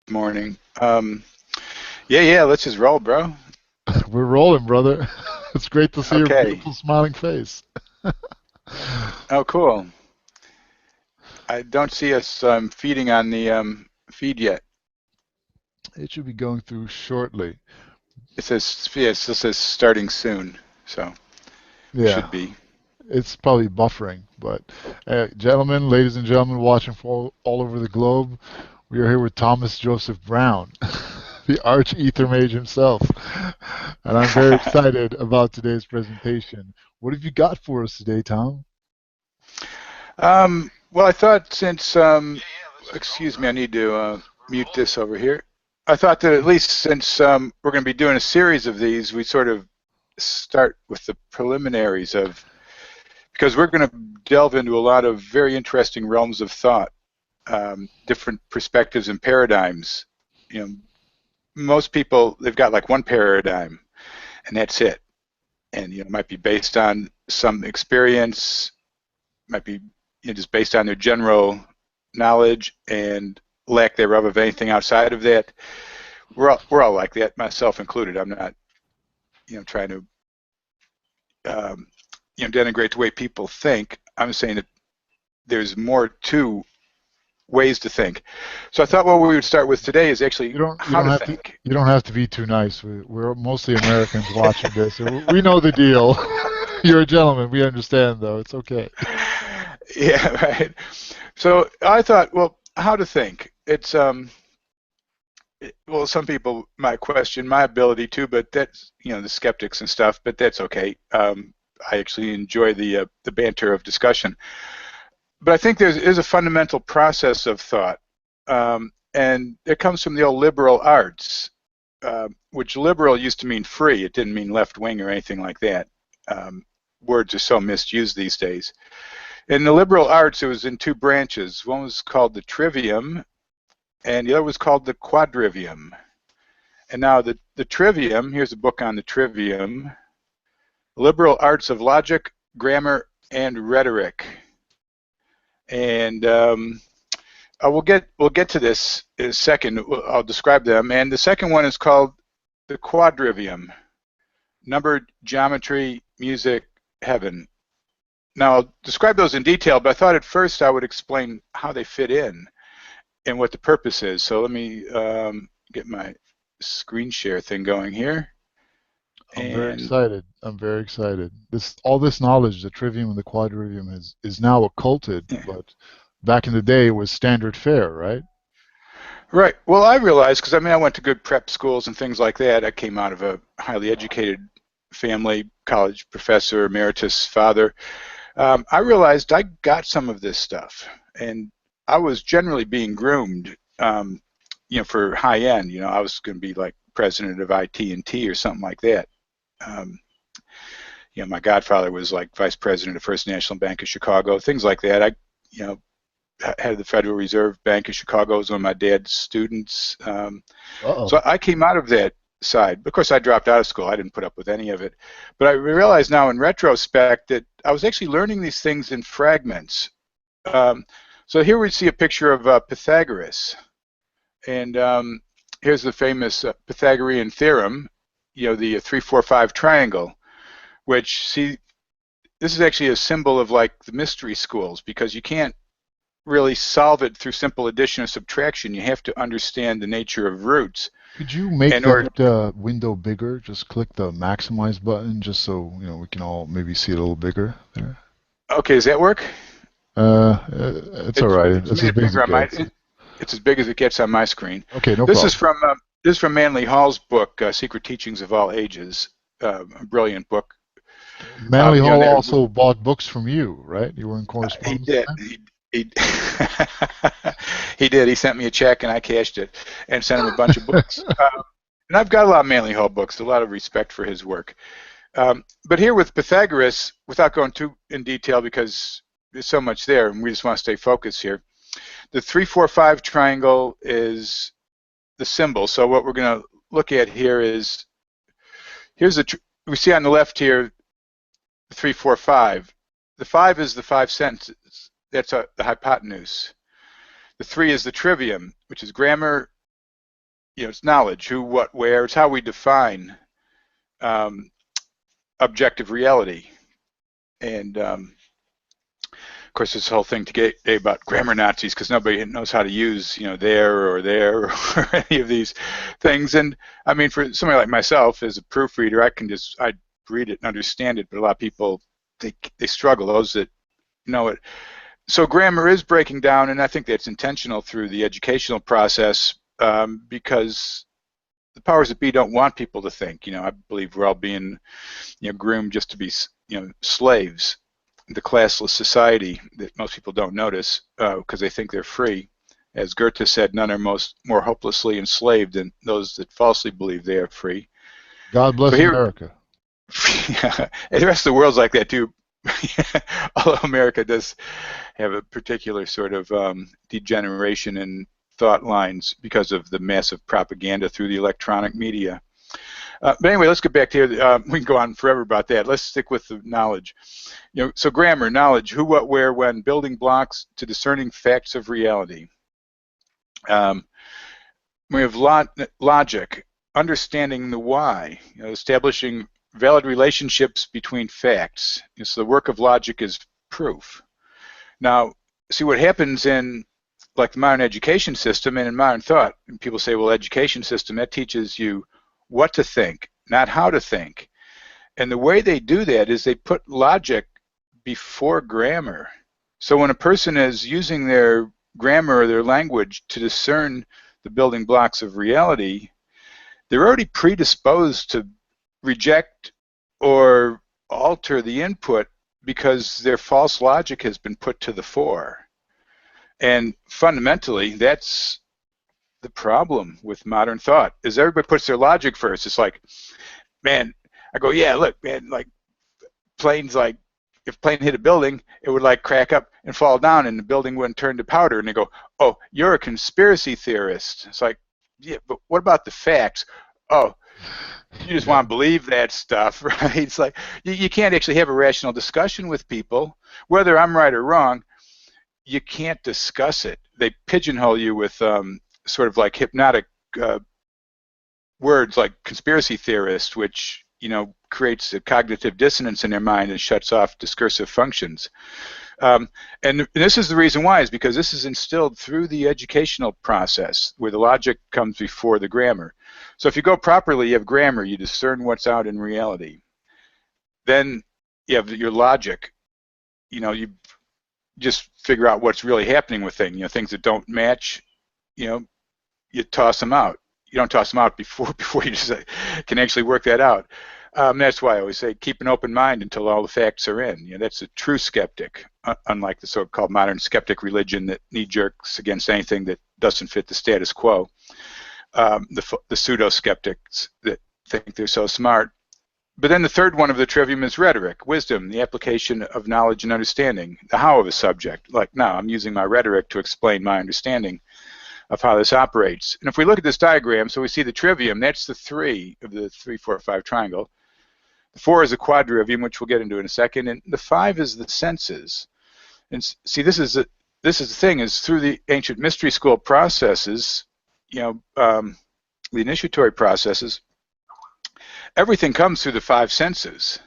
Morning. Yeah, let's just roll, bro. We're rolling, brother. It's great to see your Okay. beautiful smiling face. Oh, cool. I don't see us feeding on the feed yet. It should be going through shortly. Yes, this says starting soon, so we Yeah, should be. it's probably buffering, but gentlemen, ladies and gentlemen watching from all over the globe, we are here with Thomas Joseph Brown, the arch ether mage himself. And I'm very excited about today's presentation. What have you got for us today, Tom? Well, I thought since excuse me, I need to mute this over here. I thought that at least since we're going to be doing a series of these, we sort of start with the preliminaries of because we're going to delve into a lot of very interesting realms of thought, different perspectives and paradigms. You know, most people they've got like one paradigm, and that's it. And it might be based on some experience, might be just based on their general knowledge and lack thereof of anything outside of that. We're all like that, myself included. I'm not trying to denigrate the way people think. I'm saying that there's more to ways to think. So I thought what we would start with today is actually You don't you how don't to have to think. you don't have to be too nice. We're mostly Americans watching this. So we know the deal. You're a gentleman. We understand, though. It's okay. Yeah, right. So I thought, well, how to think. Well, some people might question my ability to, but that's the skeptics and stuff. But that's okay. I actually enjoy the banter of discussion. But I think there is a fundamental process of thought, and it comes from the old liberal arts, which liberal used to mean free. It didn't mean left wing or anything like that. Words are so misused these days. In the liberal arts, it was in two branches. One was called the Trivium, and the other was called the Quadrivium. And now the Trivium, here's a book on the Trivium, Liberal Arts of Logic, Grammar, and Rhetoric. And we'll get to this in a second. I'll describe them. And the second one is called the Quadrivium, Number, Geometry, Music, Heaven. Now I'll describe those in detail, but I thought at first I would explain how they fit in and what the purpose is. So let me get my screen share thing going here. I'm very And excited. I'm very excited. All this knowledge, the trivium and the quadrivium, is now occulted, yeah. but back in the day it was standard fare, right? Right. Well, I realized because I went to good prep schools and things like that. I came out of a highly educated family, college professor, emeritus father. I realized I got some of this stuff, and I was generally being groomed, for high end. I was going to be like president of IT&T or something like that. Um, my godfather was like vice president of First National Bank of Chicago, things like that. You know, head of the Federal Reserve Bank of Chicago was one of my dad's students. Uh-oh. So I came out of that side. Of course, I dropped out of school. I didn't put up with any of it. But I realize now in retrospect that I was actually learning these things in fragments. So here we see a picture of Pythagoras. And here's the famous Pythagorean theorem, the 3, 4, 5 triangle, which, see, this is actually a symbol of like the mystery schools because you can't really solve it through simple addition or subtraction. You have to understand the nature of roots. Could you make In order, that window bigger? Just click the maximize button just so we can all maybe see it a little bigger there. okay, does that work? It's all It's right. it's It's made as it big as bigger it on my. gets. It's as big as it gets on my screen. Okay, no This is problem. from uh, this is from Manly Hall's book, Secret Teachings of All Ages. A brilliant book. Manly Hall There, also bought books from you, right? You were in he correspondence with did. them? He he did. He sent me a check and I cashed it and sent him a bunch of books. And I've got a lot of Manly Hall books. A lot of respect for his work. But here with Pythagoras, without going too in detail because there's so much there, and we just want to stay focused here. The 3, 4, 5 triangle is the symbol. So what we're going to look at here is here's we see on the left here 3, 4, 5. The 5 is the 5 sentences. That's the hypotenuse. The 3 is the trivium, which is grammar, it's knowledge, who, what, where. It's how we define um, objective reality. And of course, this whole thing today about grammar Nazis, because nobody knows how to use, there or any of these things. And I mean, for somebody like myself, as a proofreader, I read it and understand it, but a lot of people, they struggle, those that know it. So grammar is breaking down, and I think that's intentional through the educational process, because the powers that be don't want people to think. I believe we're all being, groomed just to be, slaves. The classless society that most people don't notice because they think they're free. As Goethe said, none are more hopelessly enslaved than those that falsely believe they are free. God bless So here, America. yeah, and the rest of the world's like that too. Although America does have a particular sort of degeneration in thought lines because of the massive propaganda through the electronic media. But anyway, let's get back to here. We can go on forever about that. Let's stick with the knowledge. So grammar, knowledge, who, what, where, when, building blocks to discerning facts of reality. We have logic, understanding the why, establishing valid relationships between facts. So the work of logic is proof. Now, see what happens in like the modern education system and in modern thought. And people say, well, education system, that teaches you what to think, not how to think. And the way they do that is they put logic before grammar. So when a person is using their grammar or their language to discern the building blocks of reality, they're already predisposed to reject or alter the input because their false logic has been put to the fore. And fundamentally, that's the problem with modern thought, is everybody puts their logic first. It's like, man, I go, yeah, look, man, like planes, like if plane hit a building, it would like crack up and fall down and the building wouldn't turn to powder. And they go, oh, you're a conspiracy theorist. It's like, yeah, but what about the facts? Oh, you just want to believe that stuff, right? It's like you can't actually have a rational discussion with people, whether I'm right or wrong. You can't discuss it. They pigeonhole you with sort of like hypnotic words like conspiracy theorist, which creates a cognitive dissonance in their mind and shuts off discursive functions. And this is the reason why, is because this is instilled through the educational process where the logic comes before the grammar. So if you go properly, you have grammar, you discern what's out in reality. Then you have your logic, you just figure out what's really happening with things. Things that don't match, you toss them out. You don't toss them out before you just can actually work that out. That's why I always say keep an open mind until all the facts are in. That's a true skeptic, unlike the so-called modern skeptic religion that knee-jerks against anything that doesn't fit the status quo. The pseudo-skeptics that think they're so smart. But then the third one of the trivium is rhetoric, wisdom, the application of knowledge and understanding, the how of a subject. Like now, I'm using my rhetoric to explain my understanding of how this operates. And if we look at this diagram, so we see the trivium, that's the 3 of the 3, 4, 5 triangle. The 4 is a quadrivium, which we'll get into in a second, and the 5 is the senses. And see, this is the thing, is through the ancient mystery school processes, the initiatory processes, everything comes through the 5 senses.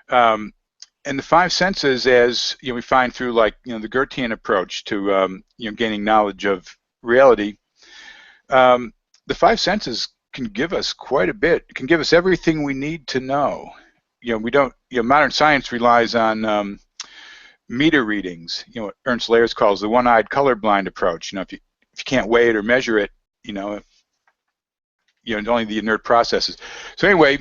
And the 5 senses, as we find through like the Goethean approach to gaining knowledge of reality, the 5 senses can give us quite a bit. It can give us everything we need to know. We don't. Modern science relies on meter readings. What Ernst Layers calls the one-eyed colorblind approach. If you can't weigh it or measure it, only the inert processes. So anyway,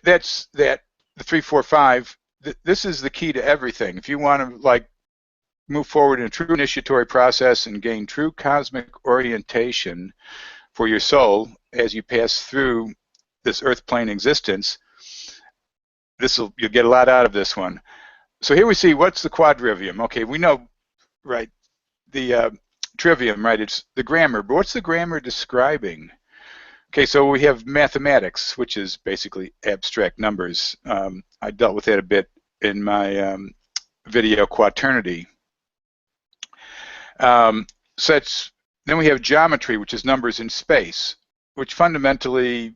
that's that. The 3, 4, 5. This is the key to everything. If you want to move forward in a true initiatory process and gain true cosmic orientation for your soul as you pass through this earth plane existence, you'll get a lot out of this one. So here we see, what's the quadrivium? Okay, we know, right, the trivium, right, it's the grammar, but what's the grammar describing? Okay, so we have mathematics, which is basically abstract numbers. I dealt with that a bit in my video Quaternity. So then we have geometry, which is numbers in space. which fundamentally,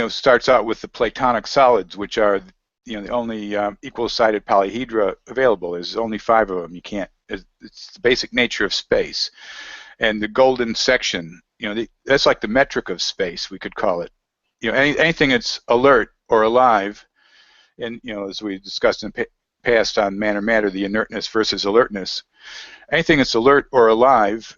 starts out with the Platonic solids, which are, the only equal-sided polyhedra available. There's only 5 of them. You can't. It's the basic nature of space. And the golden section, that's like the metric of space, we could call it. Anything that's alert or alive, and as we discussed in the past on matter, the inertness versus alertness. Anything that's alert or alive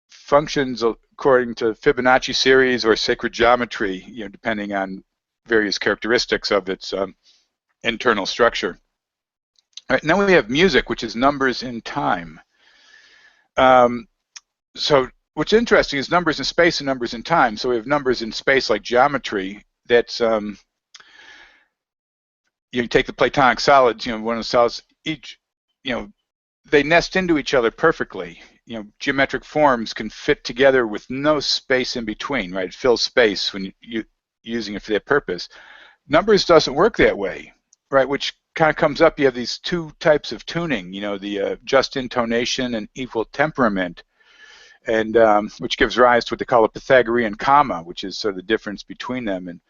functions according to Fibonacci series or sacred geometry, depending on various characteristics of its internal structure. All right, now we have music, which is numbers in time. So what's interesting is numbers in space and numbers in time. So we have numbers in space like geometry. That's you take the Platonic solids. One of the solids each. They nest into each other perfectly. Geometric forms can fit together with no space in between. Right, it fills space when you're using it for that purpose. Numbers doesn't work that way. Right, which kind of comes up. You have these 2 types of tuning. The just intonation and equal temperament. And which gives rise to what they call a pythagorean comma, which is sort of the difference between them. And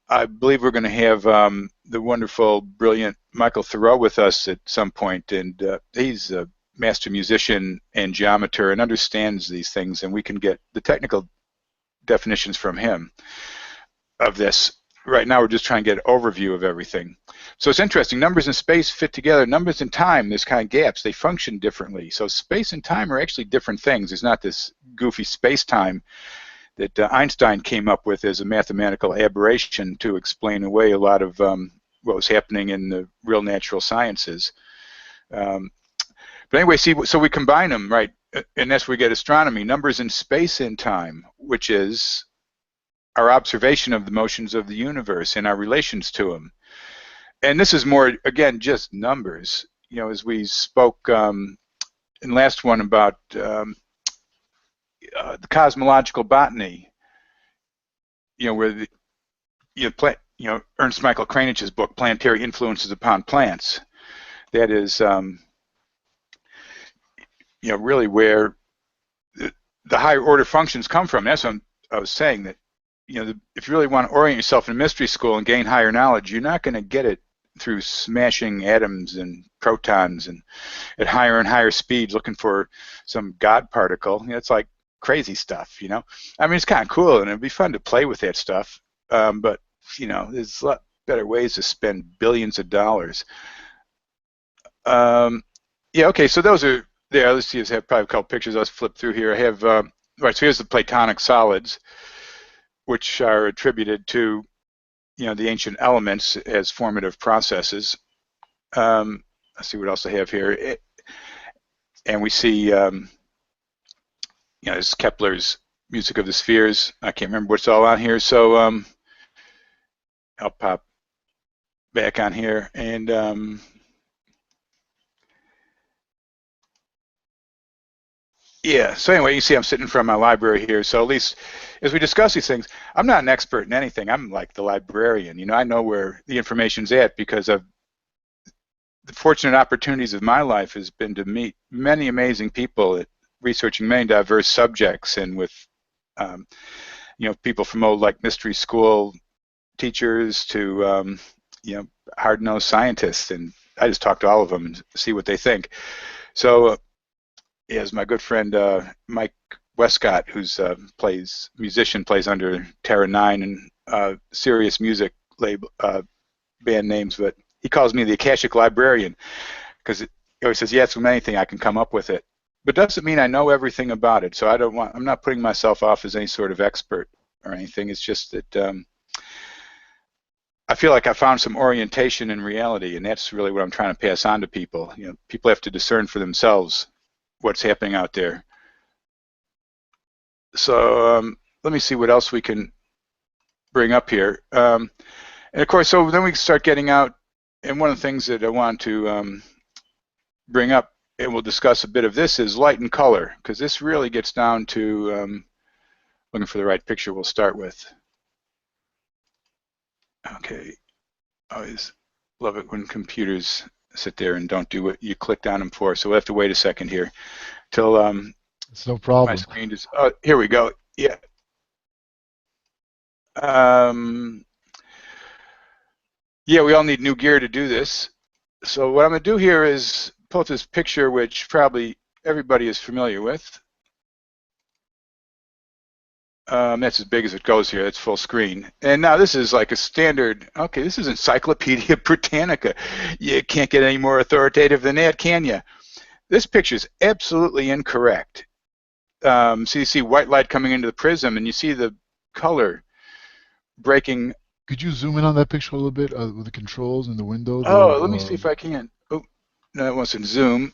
I believe we're going to have the wonderful, brilliant Michael Thoreau with us at some point, and he's a master musician and geometer and understands these things, and we can get the technical definitions from him of this. Right now we're just trying to get an overview of everything. So it's interesting. Numbers in space fit together. Numbers in time, there's kind of gaps. They function differently. So space and time are actually different things. There's not this goofy space-time that Einstein came up with as a mathematical aberration to explain away a lot of what was happening in the real natural sciences. But anyway, so we combine them, right? And that's where we get astronomy. Numbers in space and time, which is our observation of the motions of the universe and our relations to them. And this is more, again, just numbers. As we spoke in the last one about the cosmological botany, where Ernst Michael Kranich's book, Planetary Influences Upon Plants. That is, really where the higher order functions come from. That's what I was saying, that if you really want to orient yourself in mystery school and gain higher knowledge, you're not going to get it through smashing atoms and protons and at higher and higher speeds looking for some God particle. It's like crazy stuff, I mean, it's kind of cool and it'd be fun to play with that stuff, but there's a lot better ways to spend billions of dollars. Yeah, okay, so those are there. Let's see, I have probably a couple pictures. Let's flip through here. I have right, so here's the Platonic solids, which are attributed to the ancient elements as formative processes. Let's see what else I have here. And we see there's Kepler's Music of the Spheres. I can't remember what's all on here, so I'll pop back on here. And yeah, so anyway, you see I'm sitting in front of my library here, so at least as we discuss these things, I'm not an expert in anything. I'm like the librarian. I know where the information's at because of the fortunate opportunities of my life has been to meet many amazing people at researching many diverse subjects, and with people from old like mystery school teachers to hard-nosed scientists, and I just talk to all of them and see what they think. So as my good friend Mike Westcott, who's plays under Terra 9 and Serious Music label band names, but he calls me the Akashic Librarian because he always says, "Yes, from anything I can come up with it," but doesn't mean I know everything about it. So I'm not putting myself off as any sort of expert or anything. It's just that I feel like I found some orientation in reality, and that's really what I'm trying to pass on to people. People have to discern for themselves what's happening out there. So let me see what else we can bring up here. And of course, so then we start getting out, and one of the things that I want to bring up, and we'll discuss a bit of this, is light and color, because this really gets down to looking for the right picture we'll start with. Okay, I always love it when computers sit there and don't do what you clicked on them for, so we'll have to wait a second here till it's no problem. my screen just, oh, here we go. Yeah, Yeah, we all need new gear to do this. So what I'm going to do here is pull up this picture, which probably everybody is familiar with. That's as big as it goes here. That's full screen. And now this is like a standard, okay, this is Encyclopedia Britannica. You can't get any more authoritative than that, can you? This picture is absolutely incorrect. So you see white light coming into the prism, and you see the color breaking. Could you zoom in on that picture a little bit with the controls and the window? Oh, let me see if I can. Oh, no, it wasn't zoom.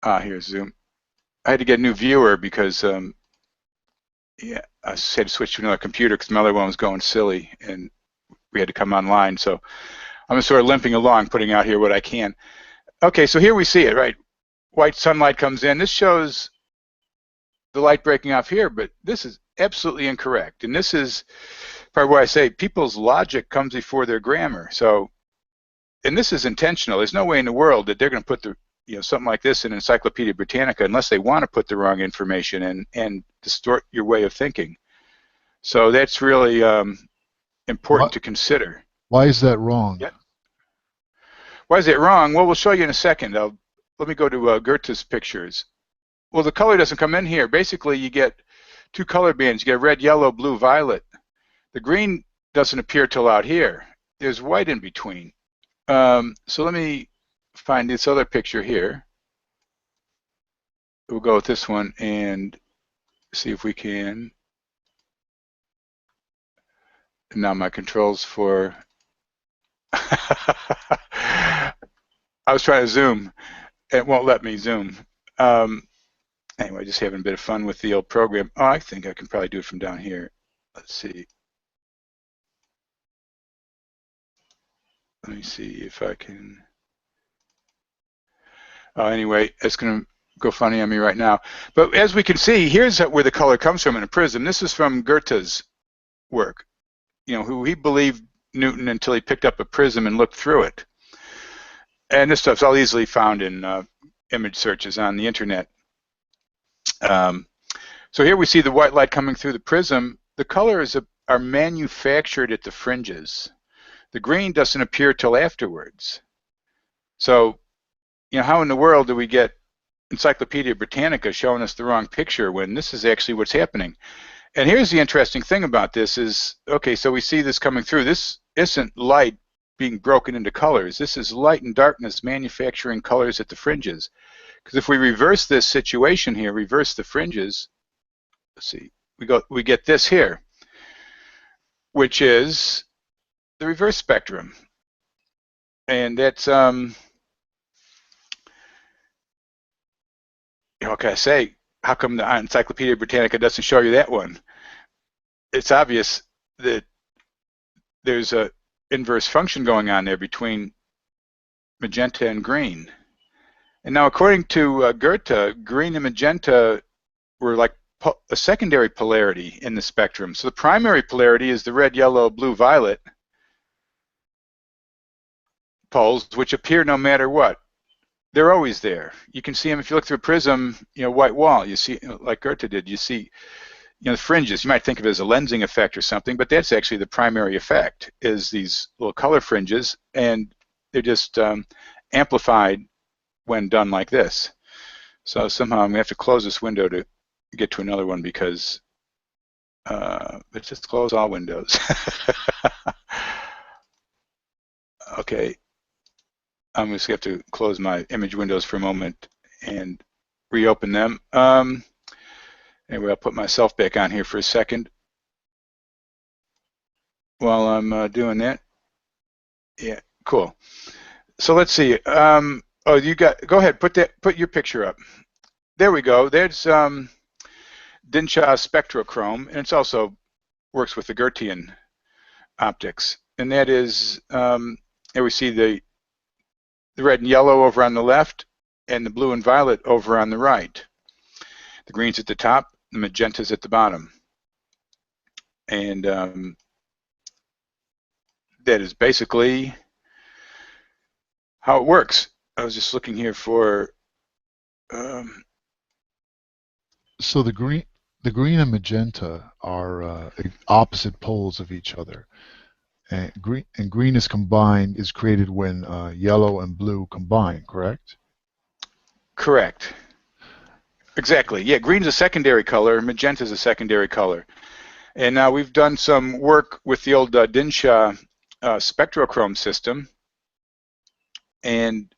Here's zoom. I had to get a new viewer because yeah, I had to switch to another computer because my other one was going silly, and we had to come online. So I'm sort of limping along, putting out here what I can. Okay, so here we see it, right? White sunlight comes in. This shows the light breaking off here, but this is absolutely incorrect. And this is part where I say people's logic comes before their grammar. So, and this is intentional. There's no way in the world that they're going to put the something like this in Encyclopedia Britannica unless they want to put the wrong information and distort your way of thinking. So that's really important to consider. Why is that wrong? Yeah. Why is it wrong? Well, we'll show you in a second. Let me go to Goethe's pictures. Well, the color doesn't come in here. Basically, you get two color bands. You get red, yellow, blue, violet. The green doesn't appear till out here. There's white in between. So let me find this other picture here. We'll go with this one and see if we can. And now my controls for... I was trying to zoom. It won't let me zoom. Anyway, just having a bit of fun with the old program. Oh, I think I can probably do it from down here. Let's see. Let me see if I can. Anyway, it's going to go funny on me right now. But as we can see, here's where the color comes from in a prism. This is from Goethe's work. Who he believed Newton until he picked up a prism and looked through it. And this stuff's all easily found in image searches on the internet. So here we see the white light coming through the prism. The colors are manufactured at the fringes. The green doesn't appear till afterwards. So, how in the world do we get Encyclopedia Britannica showing us the wrong picture when this is actually what's happening? And here's the interesting thing about this is, okay, so we see this coming through. This isn't light being broken into colors. This is light and darkness manufacturing colors at the fringes. Because if we reverse this situation here, reverse the fringes, let's see, we get this here, which is the reverse spectrum. And that's, what can I say? How come the Encyclopedia Britannica doesn't show you that one? It's obvious that there's a inverse function going on there between magenta and green. And now, according to Goethe, green and magenta were like a secondary polarity in the spectrum. So the primary polarity is the red, yellow, blue, violet poles, which appear no matter what. They're always there. You can see them if you look through a prism, white wall. You see, like Goethe did, you see, the fringes. You might think of it as a lensing effect or something, but that's actually the primary effect, is these little color fringes, and they're just amplified when done like this. So somehow I'm going to have to close this window to get to another one because let's just close all windows. Okay. I'm just going to have to close my image windows for a moment and reopen them. Anyway, I'll put myself back on here for a second while I'm doing that. Yeah, cool. So let's see. Oh, go ahead, put your picture up. There we go. There's Dinshaw spectrochrome, and it's also works with the Goethean optics. And that is, here we see the red and yellow over on the left, and the blue and violet over on the right. The green's at the top, the magenta's at the bottom. And that is basically how it works. I was just looking here for... So the green the green and magenta are opposite poles of each other. And green is created when yellow and blue combine, correct? Correct. Exactly. Yeah, green's a secondary color, magenta is a secondary color. And now we've done some work with the old Dinshaw spectrochrome system. And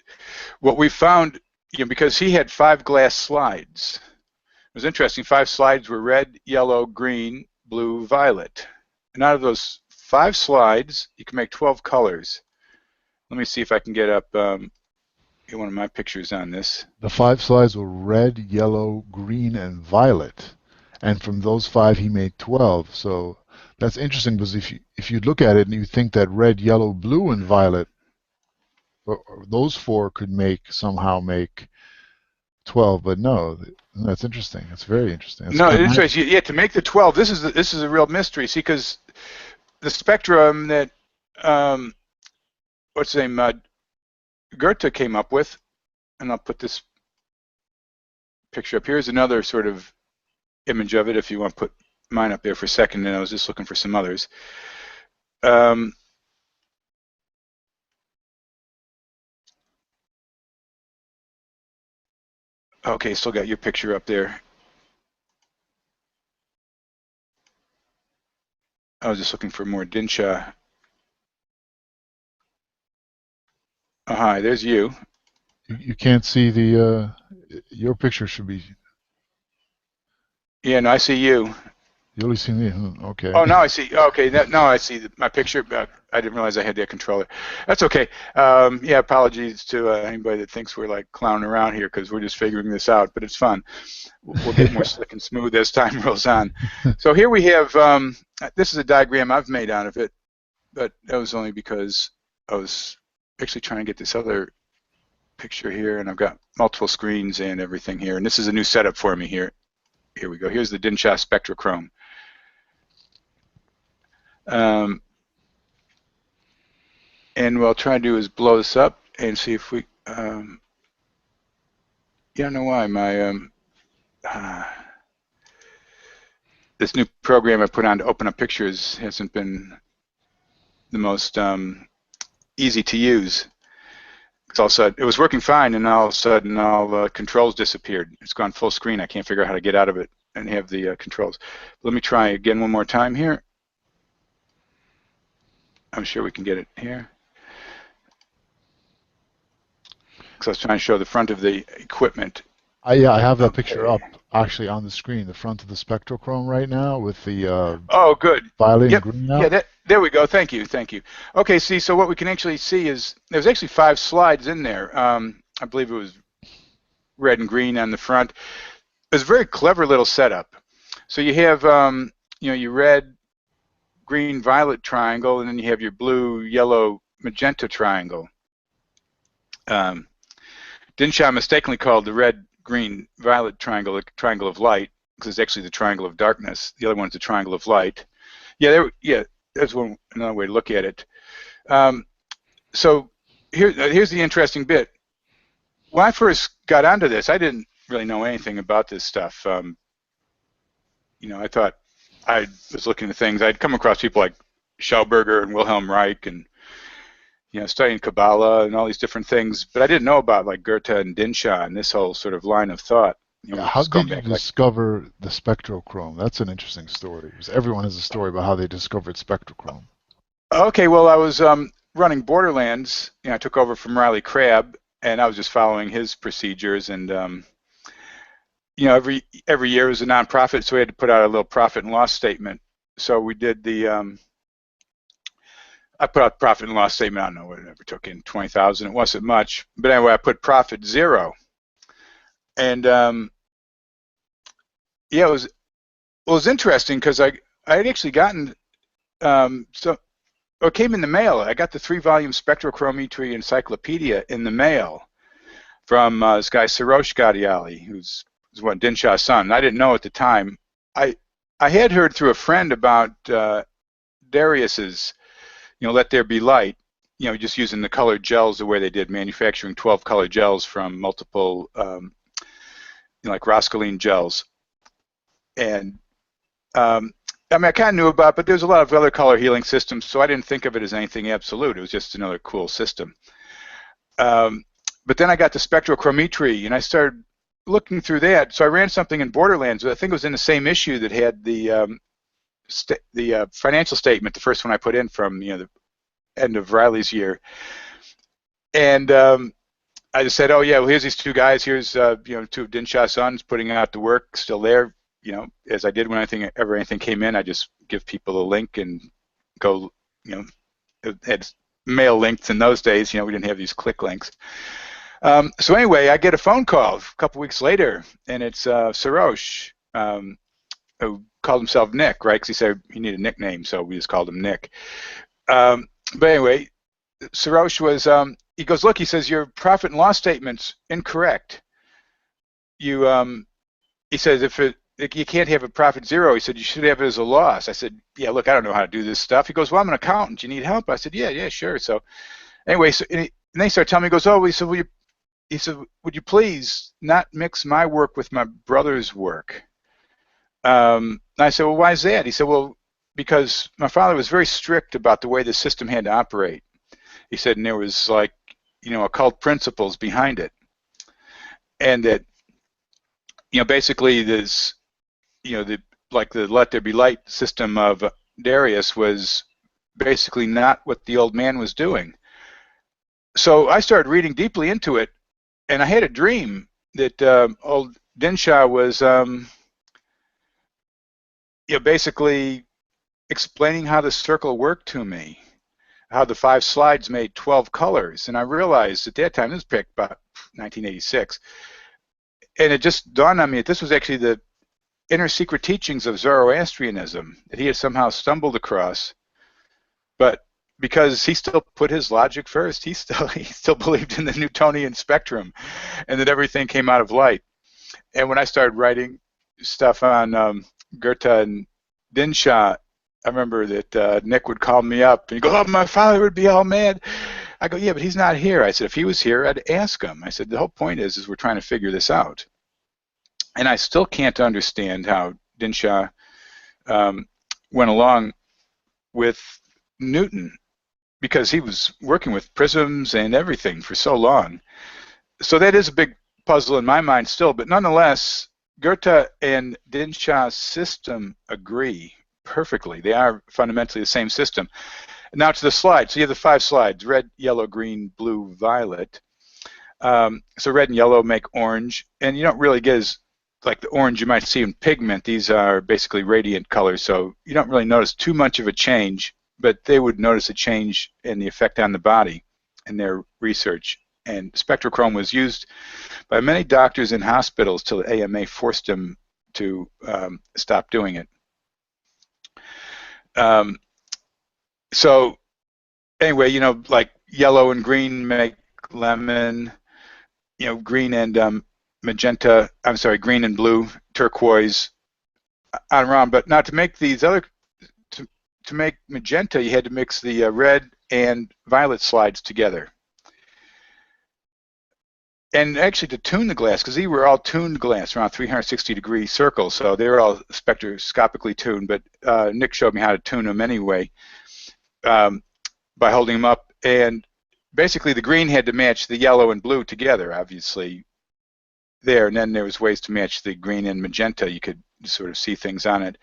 what we found, because he had 5 glass slides. It was interesting. 5 slides were red, yellow, green, blue, violet. And out of those 5 slides, you can make 12 colors. Let me see if I can get up one of my pictures on this. The 5 slides were red, yellow, green, and violet. And from those 5, he made 12. So that's interesting because if you look at it and you think that red, yellow, blue, and violet, those 4 could somehow make 12, but no, that's interesting. That's very interesting. That's No, good. it's interesting. Yeah, to make the 12, this is a real mystery. See, because the spectrum that what's his name Goethe came up with, and I'll put this picture up. Here's another sort of image of it. If you want to put mine up there for a second, and I was just looking for some others. Okay, still got your picture up there. I was just looking for more Dinshaw. Oh, hi, there's you. You can't see your picture should be. Yeah, no, I see you. You only see me. Okay. Oh, now I see. Okay, now I see my picture. I didn't realize I had that controller. That's okay. Yeah, apologies to anybody that thinks we're like clowning around here because we're just figuring this out, but it's fun. We'll get more slick and smooth as time rolls on. So here we have, this is a diagram I've made out of it, but that was only because I was actually trying to get this other picture here, and I've got multiple screens and everything here, and this is a new setup for me here. Here we go. Here's the Dinshaw spectrochrome. And what I'll try to do is blow this up and see if we, yeah, I don't know why my, this new program I put on to open up pictures hasn't been the most easy to use. It's all of a sudden, it was working fine, and all of a sudden all the controls disappeared. It's gone full screen. I can't figure out how to get out of it and have the controls. Let me try again one more time here. I'm sure we can get it here. Because I was trying to show the front of the equipment. Yeah, I have that picture up actually on the screen, the front of the spectrochrome right now with the oh, good. violet and green out. Yeah, there we go. Thank you. Okay, see, so what we can actually see is there's actually 5 slides in there. I believe it was red and green on the front. It's a very clever little setup. So you have your red, green, violet triangle, and then you have your blue, yellow, magenta triangle. Dinshaw mistakenly called the red, green, violet triangle a triangle of light because it's actually the triangle of darkness. The other one's the triangle of light. Yeah, that's another way to look at it. So here's the interesting bit. When I first got onto this, I didn't really know anything about this stuff. I thought I was looking at things. I'd come across people like Schauberger and Wilhelm Reich and studying Kabbalah and all these different things, but I didn't know about like Goethe and Dinshaw and this whole sort of line of thought. How did you discover the spectrochrome? That's an interesting story. Because everyone has a story about how they discovered spectrochrome. Okay, well, I was running Borderlands. I took over from Riley Crabb, and I was just following his procedures. And every year it was a nonprofit, so we had to put out a little profit and loss statement. So we did the I put out profit and loss statement. I don't know what it ever took in, 20,000. It wasn't much, but anyway, I put profit 0, and yeah, it was interesting because I had actually gotten it came in the mail. I got the 3-volume spectrochrometry encyclopedia in the mail from this guy Soroush Gadiali, who's Dinshaw's son. I didn't know at the time. I had heard through a friend about Darius's Let There Be Light, just using the colored gels the way they did, manufacturing 12 colored gels from multiple, like Roscaline gels. And I mean, I kind of knew about it, but there's a lot of other color healing systems, so I didn't think of it as anything absolute. It was just another cool system. But then I got to spectrochrometry, and I started looking through that. So I ran something in Borderlands. I think it was in the same issue that had the financial statement, the first one I put in from the end of Riley's year. And I just said, oh yeah, well here's these two guys. Here's two of Dinshaw's sons putting out the work, still there. As I did when anything came in, I just give people a link and go. It had mail links in those days. We didn't have these click links. So anyway, I get a phone call a couple weeks later, and it's Sarosh, who called himself Nick, right? Because he said he needed a nickname, so we just called him Nick. But anyway, Sarosh was. He goes, look. He says your profit and loss statement's incorrect. He says you can't have a profit zero. He said you should have it as a loss. I said, yeah, look, I don't know how to do this stuff. He goes, well, I'm an accountant. You need help? I said, yeah, sure. So anyway, and they start telling me, he goes, oh, he said, would you please not mix my work with my brother's work? And I said, well, why is that? He said, well, because my father was very strict about the way the system had to operate. He said, and there was occult principles behind it. And that, basically this, the Let There Be Light system of Darius was basically not what the old man was doing. So I started reading deeply into it, and I had a dream that old Dinshaw was, basically explaining how the circle worked to me, how the 5 slides made 12 colors, and I realized at that time, this was back about 1986, and it just dawned on me that this was actually the inner secret teachings of Zoroastrianism that he had somehow stumbled across, but because he still put his logic first, he still believed in the Newtonian spectrum, and that everything came out of light. And when I started writing stuff on Goethe and Dinshaw, I remember that Nick would call me up and he'd go, oh, my father would be all mad. I go, yeah, but he's not here. I said, if he was here, I'd ask him. I said, the whole point is we're trying to figure this out. And I still can't understand how Dinshaw went along with Newton, because he was working with prisms and everything for so long. So that is a big puzzle in my mind still, but nonetheless, Goethe and Dinshaw's system agree perfectly. They are fundamentally the same system. Now to the slides. So you have the 5 slides: red, yellow, green, blue, violet. So red and yellow make orange, and you don't really get as like the orange you might see in pigment. These are basically radiant colors, so you don't really notice too much of a change, but they would notice a change in the effect on the body in their research. And spectrochrome was used by many doctors in hospitals till the AMA forced them to stop doing it. So anyway, like yellow and green make lemon, green and magenta, I'm sorry, green and blue, turquoise, on and on. But now to make these other, to make magenta, you had to mix the red and violet slides together. And actually to tune the glass, because these were all tuned glass, around 360-degree circles, so they were all spectroscopically tuned, but Nick showed me how to tune them anyway by holding them up. And basically the green had to match the yellow and blue together, obviously, there, and then there was ways to match the green and magenta. You could sort of see things on it.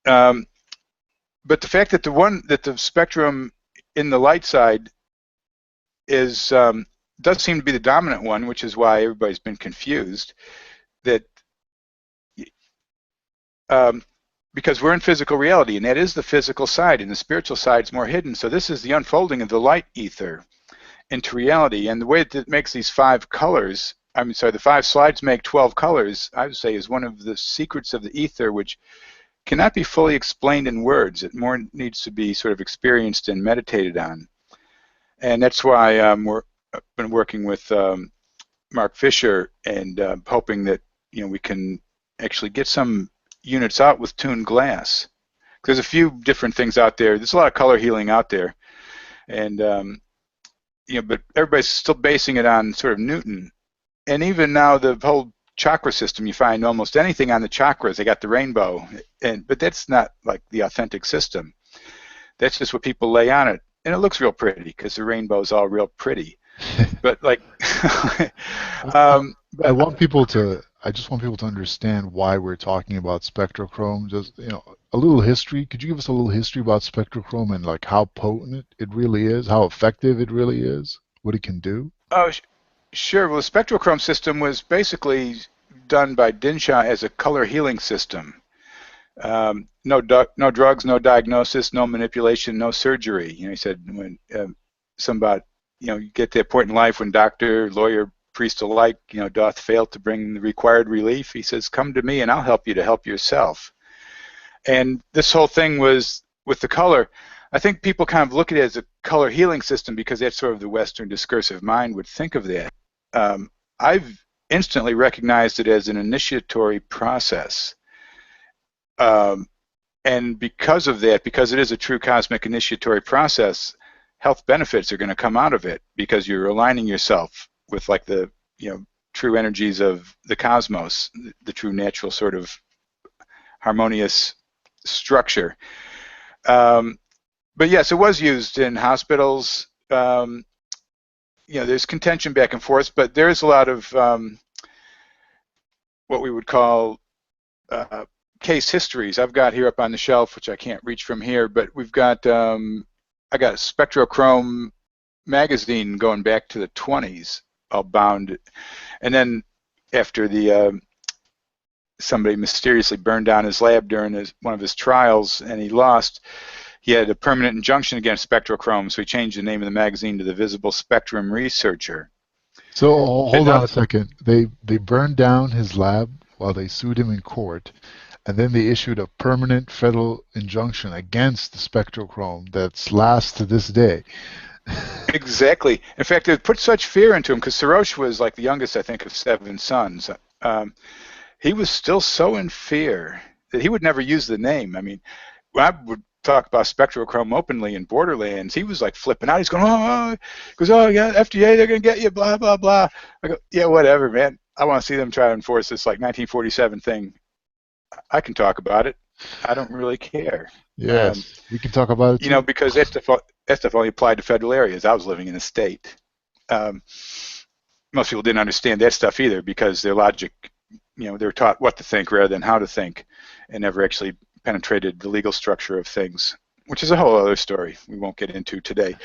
But the fact that the spectrum in the light side is does seem to be the dominant one, which is why everybody's been confused. That because we're in physical reality, and that is the physical side, and the spiritual side is more hidden. So this is the unfolding of the light ether into reality, and the way that it makes these 5 colors. I'm sorry, the 5 slides make 12 colors. I would say is one of the secrets of the ether, which cannot be fully explained in words. It more needs to be sort of experienced and meditated on, and that's why I've been working with Mark Fisher and hoping that we can actually get some units out with tuned glass. There's a few different things out there. There's a lot of color healing out there, and but everybody's still basing it on sort of Newton. And even now, the whole chakra system, you find almost anything on the chakras. They got the rainbow, but that's not like the authentic system. That's just what people lay on it, and it looks real pretty because the rainbow's all real pretty. But like, I want people to. I just want people to understand why we're talking about spectrochrome. Just a little history. Could you give us a little history about spectrochrome and like how potent it really is, how effective it really is, what it can do? oh, sure. Well, the spectrochrome system was basically done by Dinshaw as a color healing system. No drugs, no diagnosis, no manipulation, no surgery. He said when you get to that point in life when doctor, lawyer, priest alike, doth fail to bring the required relief, he says, come to me and I'll help you to help yourself. And this whole thing was with the color. I think people kind of look at it as a color healing system because that's sort of the Western discursive mind would think of that. I've instantly recognized it as an initiatory process. And because of that, because it is a true cosmic initiatory process, health benefits are going to come out of it because you're aligning yourself with like the true energies of the cosmos, the true natural sort of harmonious structure. But yes, it was used in hospitals. There's contention back and forth, but there is a lot of what we would call case histories. I've got here up on the shelf, which I can't reach from here, but we've got I got a spectrochrome magazine going back to the 20s, all bound, and then after the somebody mysteriously burned down his lab during one of his trials, and he lost. He had a permanent injunction against spectrochrome, so he changed the name of the magazine to the Visible Spectrum Researcher. So hold on a second. They burned down his lab while they sued him in court, and then they issued a permanent federal injunction against the spectrochrome that lasts to this day. Exactly. In fact, it put such fear into him because Soros was like the youngest, I think, of 7 sons. He was still so in fear that he would never use the name. I mean, when I would talk about spectrochrome openly in Borderlands, he was like flipping out. He's going, oh, yeah, FDA, they're going to get you, blah, blah, blah. I go, yeah, whatever, man. I want to see them try to enforce this like 1947 thing. I can talk about it. I don't really care. Yes, we can talk about it too. Because that stuff only applied to federal areas. I was living in a state. Most people didn't understand that stuff either because their logic, they were taught what to think rather than how to think, and never actually penetrated the legal structure of things, which is a whole other story we won't get into today.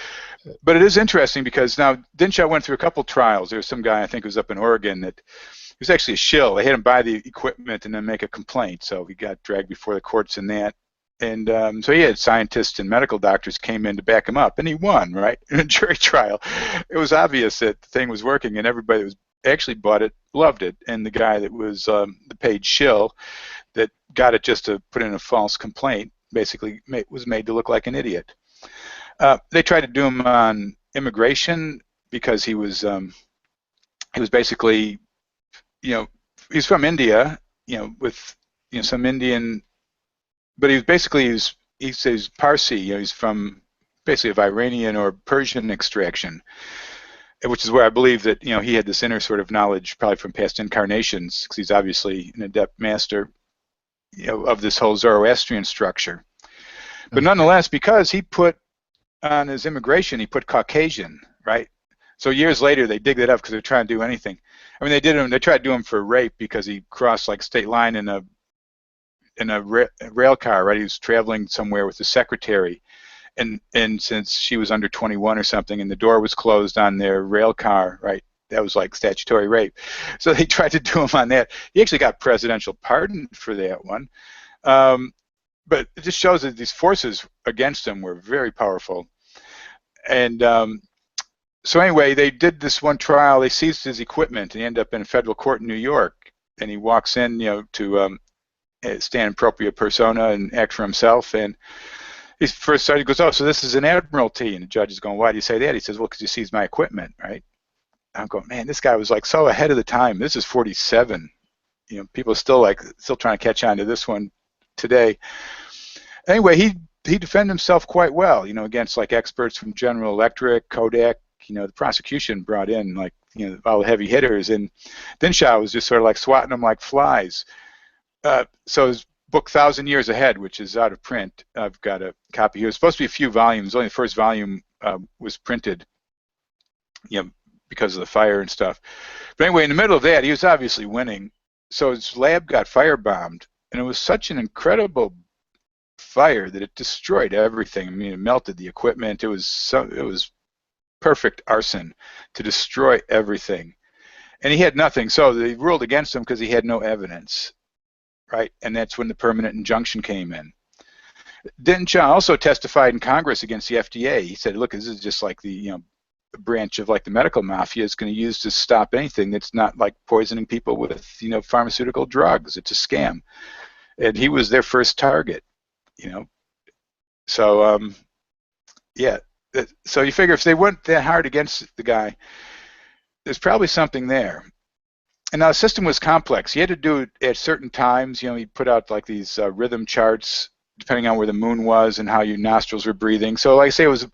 But it is interesting because now Dinshaw went through a couple trials. There was some guy, I think, who was up in Oregon that he was actually a shill. They had him buy the equipment and then make a complaint, so he got dragged before the courts in that. And so he had scientists and medical doctors came in to back him up, and he won, right, in a jury trial. It was obvious that the thing was working, and everybody that was actually bought it loved it. And the guy that was the paid shill that got it just to put in a false complaint basically was made to look like an idiot. They tried to do him on immigration because he was basically, he's from India, with some Indian, but he was basically he's Parsi, he's from basically of Iranian or Persian extraction, which is where I believe that he had this inner sort of knowledge, probably from past incarnations, because he's obviously an adept master, of this whole Zoroastrian structure. But nonetheless, because he put on his immigration, he put Caucasian, right? So years later, they dig that up because they're trying to do anything. I mean, they tried to do him for rape because he crossed like state line in a rail car, right? He was traveling somewhere with his secretary, and since she was under 21 or something, and the door was closed on their rail car, right? That was like statutory rape. So they tried to do him on that. He actually got presidential pardon for that one. But it just shows that these forces against him were very powerful. And so anyway, they did this one trial. They seized his equipment, and he ended up in a federal court in New York. And he walks in, to stand in propria persona and act for himself. And he first started, he goes, oh, so this is an admiralty. And the judge is going, why do you say that? He says, well, because you seized my equipment, right? I'm going, man, this guy was like so ahead of the time. This is 47. People are still trying to catch on to this one today. Anyway, he defended himself quite well, against like experts from General Electric, Kodak. The prosecution brought in like, all the heavy hitters, and Dinshaw was just sort of like swatting them like flies. So his book 1,000 Years Ahead, which is out of print, I've got a copy here. It's supposed to be a few volumes. Only the first volume was printed, because of the fire and stuff. But anyway, in the middle of that, he was obviously winning. So his lab got firebombed, and it was such an incredible fire that it destroyed everything. I mean, it melted the equipment. It was perfect arson to destroy everything. And he had nothing, so they ruled against him because he had no evidence, right? And that's when the permanent injunction came in. Dinshaw also testified in Congress against the FDA. He said, look, this is just like the branch of like the medical mafia is going to use to stop anything that's not like poisoning people with pharmaceutical drugs. It's a scam, and he was their first target. So yeah. So you figure if they went that hard against the guy, there's probably something there. And now the system was complex. He had to do it at certain times. He put out like these rhythm charts depending on where the moon was and how your nostrils were breathing. So like I say, it was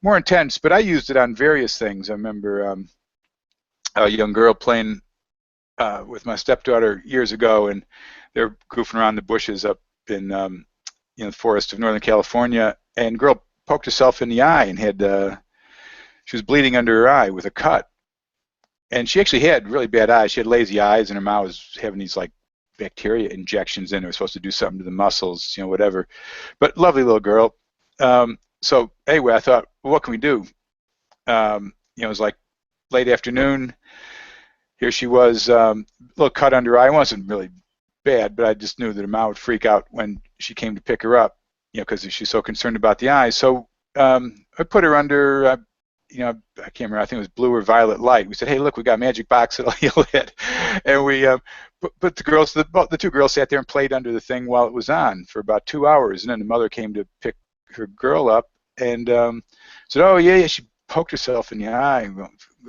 more intense, but I used it on various things. I remember a young girl playing with my stepdaughter years ago, and they're goofing around the bushes up in the forest of Northern California, and the girl poked herself in the eye and had she was bleeding under her eye with a cut. And she actually had really bad eyes. She had lazy eyes, and her mouth was having these like bacteria injections in. It was supposed to do something to the muscles, whatever. But lovely little girl. So anyway, I thought, well, what can we do? It was like late afternoon. Here she was, a little cut under her eye. It wasn't really bad, but I just knew that her mom would freak out when she came to pick her up, because she's so concerned about the eyes. So I put her under, I can't remember, I think it was blue or violet light. We said, hey, look, we got a magic box that'll heal it. And we put the two girls sat there and played under the thing while it was on for about 2 hours. And then the mother came to pick her girl up and said, oh, yeah, she poked herself in the eye.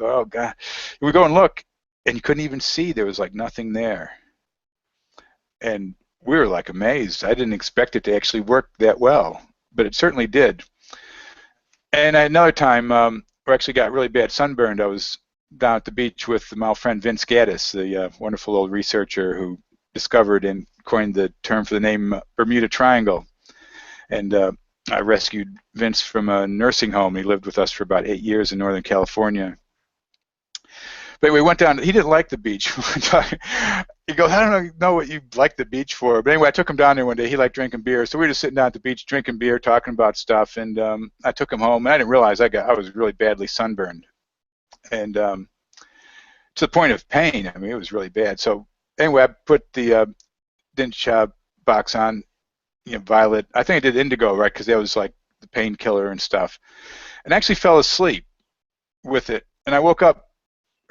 Oh, God. And we go and look, and you couldn't even see. There was like nothing there. And we were like amazed. I didn't expect it to actually work that well, but it certainly did. And another time, we actually got really bad sunburned. I was down at the beach with my old friend Vince Gaddis, the wonderful old researcher who discovered and coined the term for the name Bermuda Triangle. And I rescued Vince from a nursing home. He lived with us for about 8 years in Northern California. But we went down. He didn't like the beach. He goes, I don't know what you like the beach for. But anyway, I took him down there one day. He liked drinking beer. So we were just sitting down at the beach drinking beer, talking about stuff. And I took him home. And I didn't realize I was really badly sunburned. And to the point of pain. I mean, it was really bad. So anyway, I put the Dinshaw box on, violet. I think I did indigo, right, because that was like the painkiller and stuff. And I actually fell asleep with it. And I woke up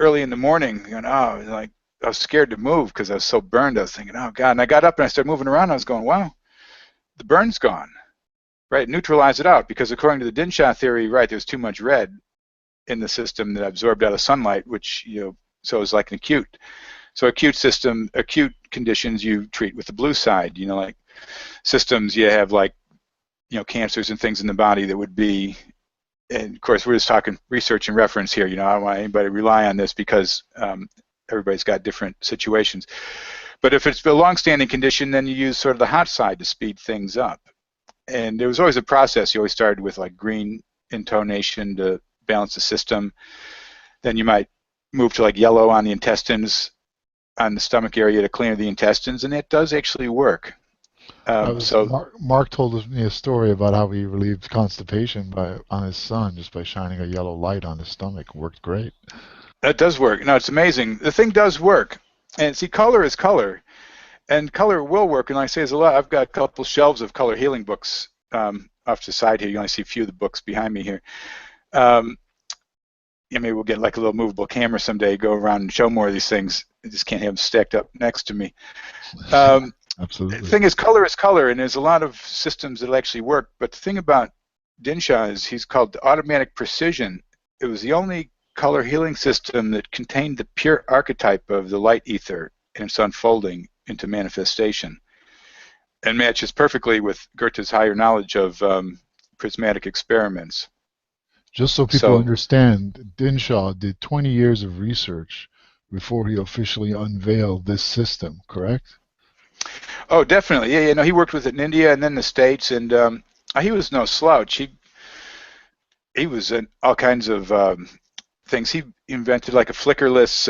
early in the morning, going, oh, like I was scared to move because I was so burned. I was thinking, oh God. And I got up and I started moving around. I was going, wow, the burn's gone, right? Neutralize it out, because according to the Dinshaw theory, right, there's too much red in the system that absorbed out of sunlight, which so it's like an acute. So acute conditions you treat with the blue side. Like systems you have like cancers and things in the body that would be. And of course, we're just talking research and reference here. I don't want anybody to rely on this because everybody's got different situations. But if it's a long-standing condition, then you use sort of the hot side to speed things up. And there was always a process. You always started with like green intonation to balance the system. Then you might move to like yellow on the intestines, on the stomach area to clear the intestines, and it does actually work. Mark told me a story about how he relieved constipation on his son just by shining a yellow light on his stomach. It worked great. That does work. No, it's amazing. The thing does work. And see, color is color. And color will work. And like I say, there's a lot. I've got a couple shelves of color healing books off to the side here. You only see a few of the books behind me here. Maybe we'll get like a little movable camera someday, go around and show more of these things. I just can't have them stacked up next to me. Absolutely. The thing is color, and there's a lot of systems that actually work. But the thing about Dinshaw is he's called automatic precision. It was the only color healing system that contained the pure archetype of the light ether and its unfolding into manifestation, and matches perfectly with Goethe's higher knowledge of prismatic experiments. Just so people So, understand, Dinshaw did 20 years of research before he officially unveiled this system, correct? oh, definitely, yeah, no, he worked with it in India and then the States, and he was no slouch. He was in all kinds of things. He invented like a flickerless,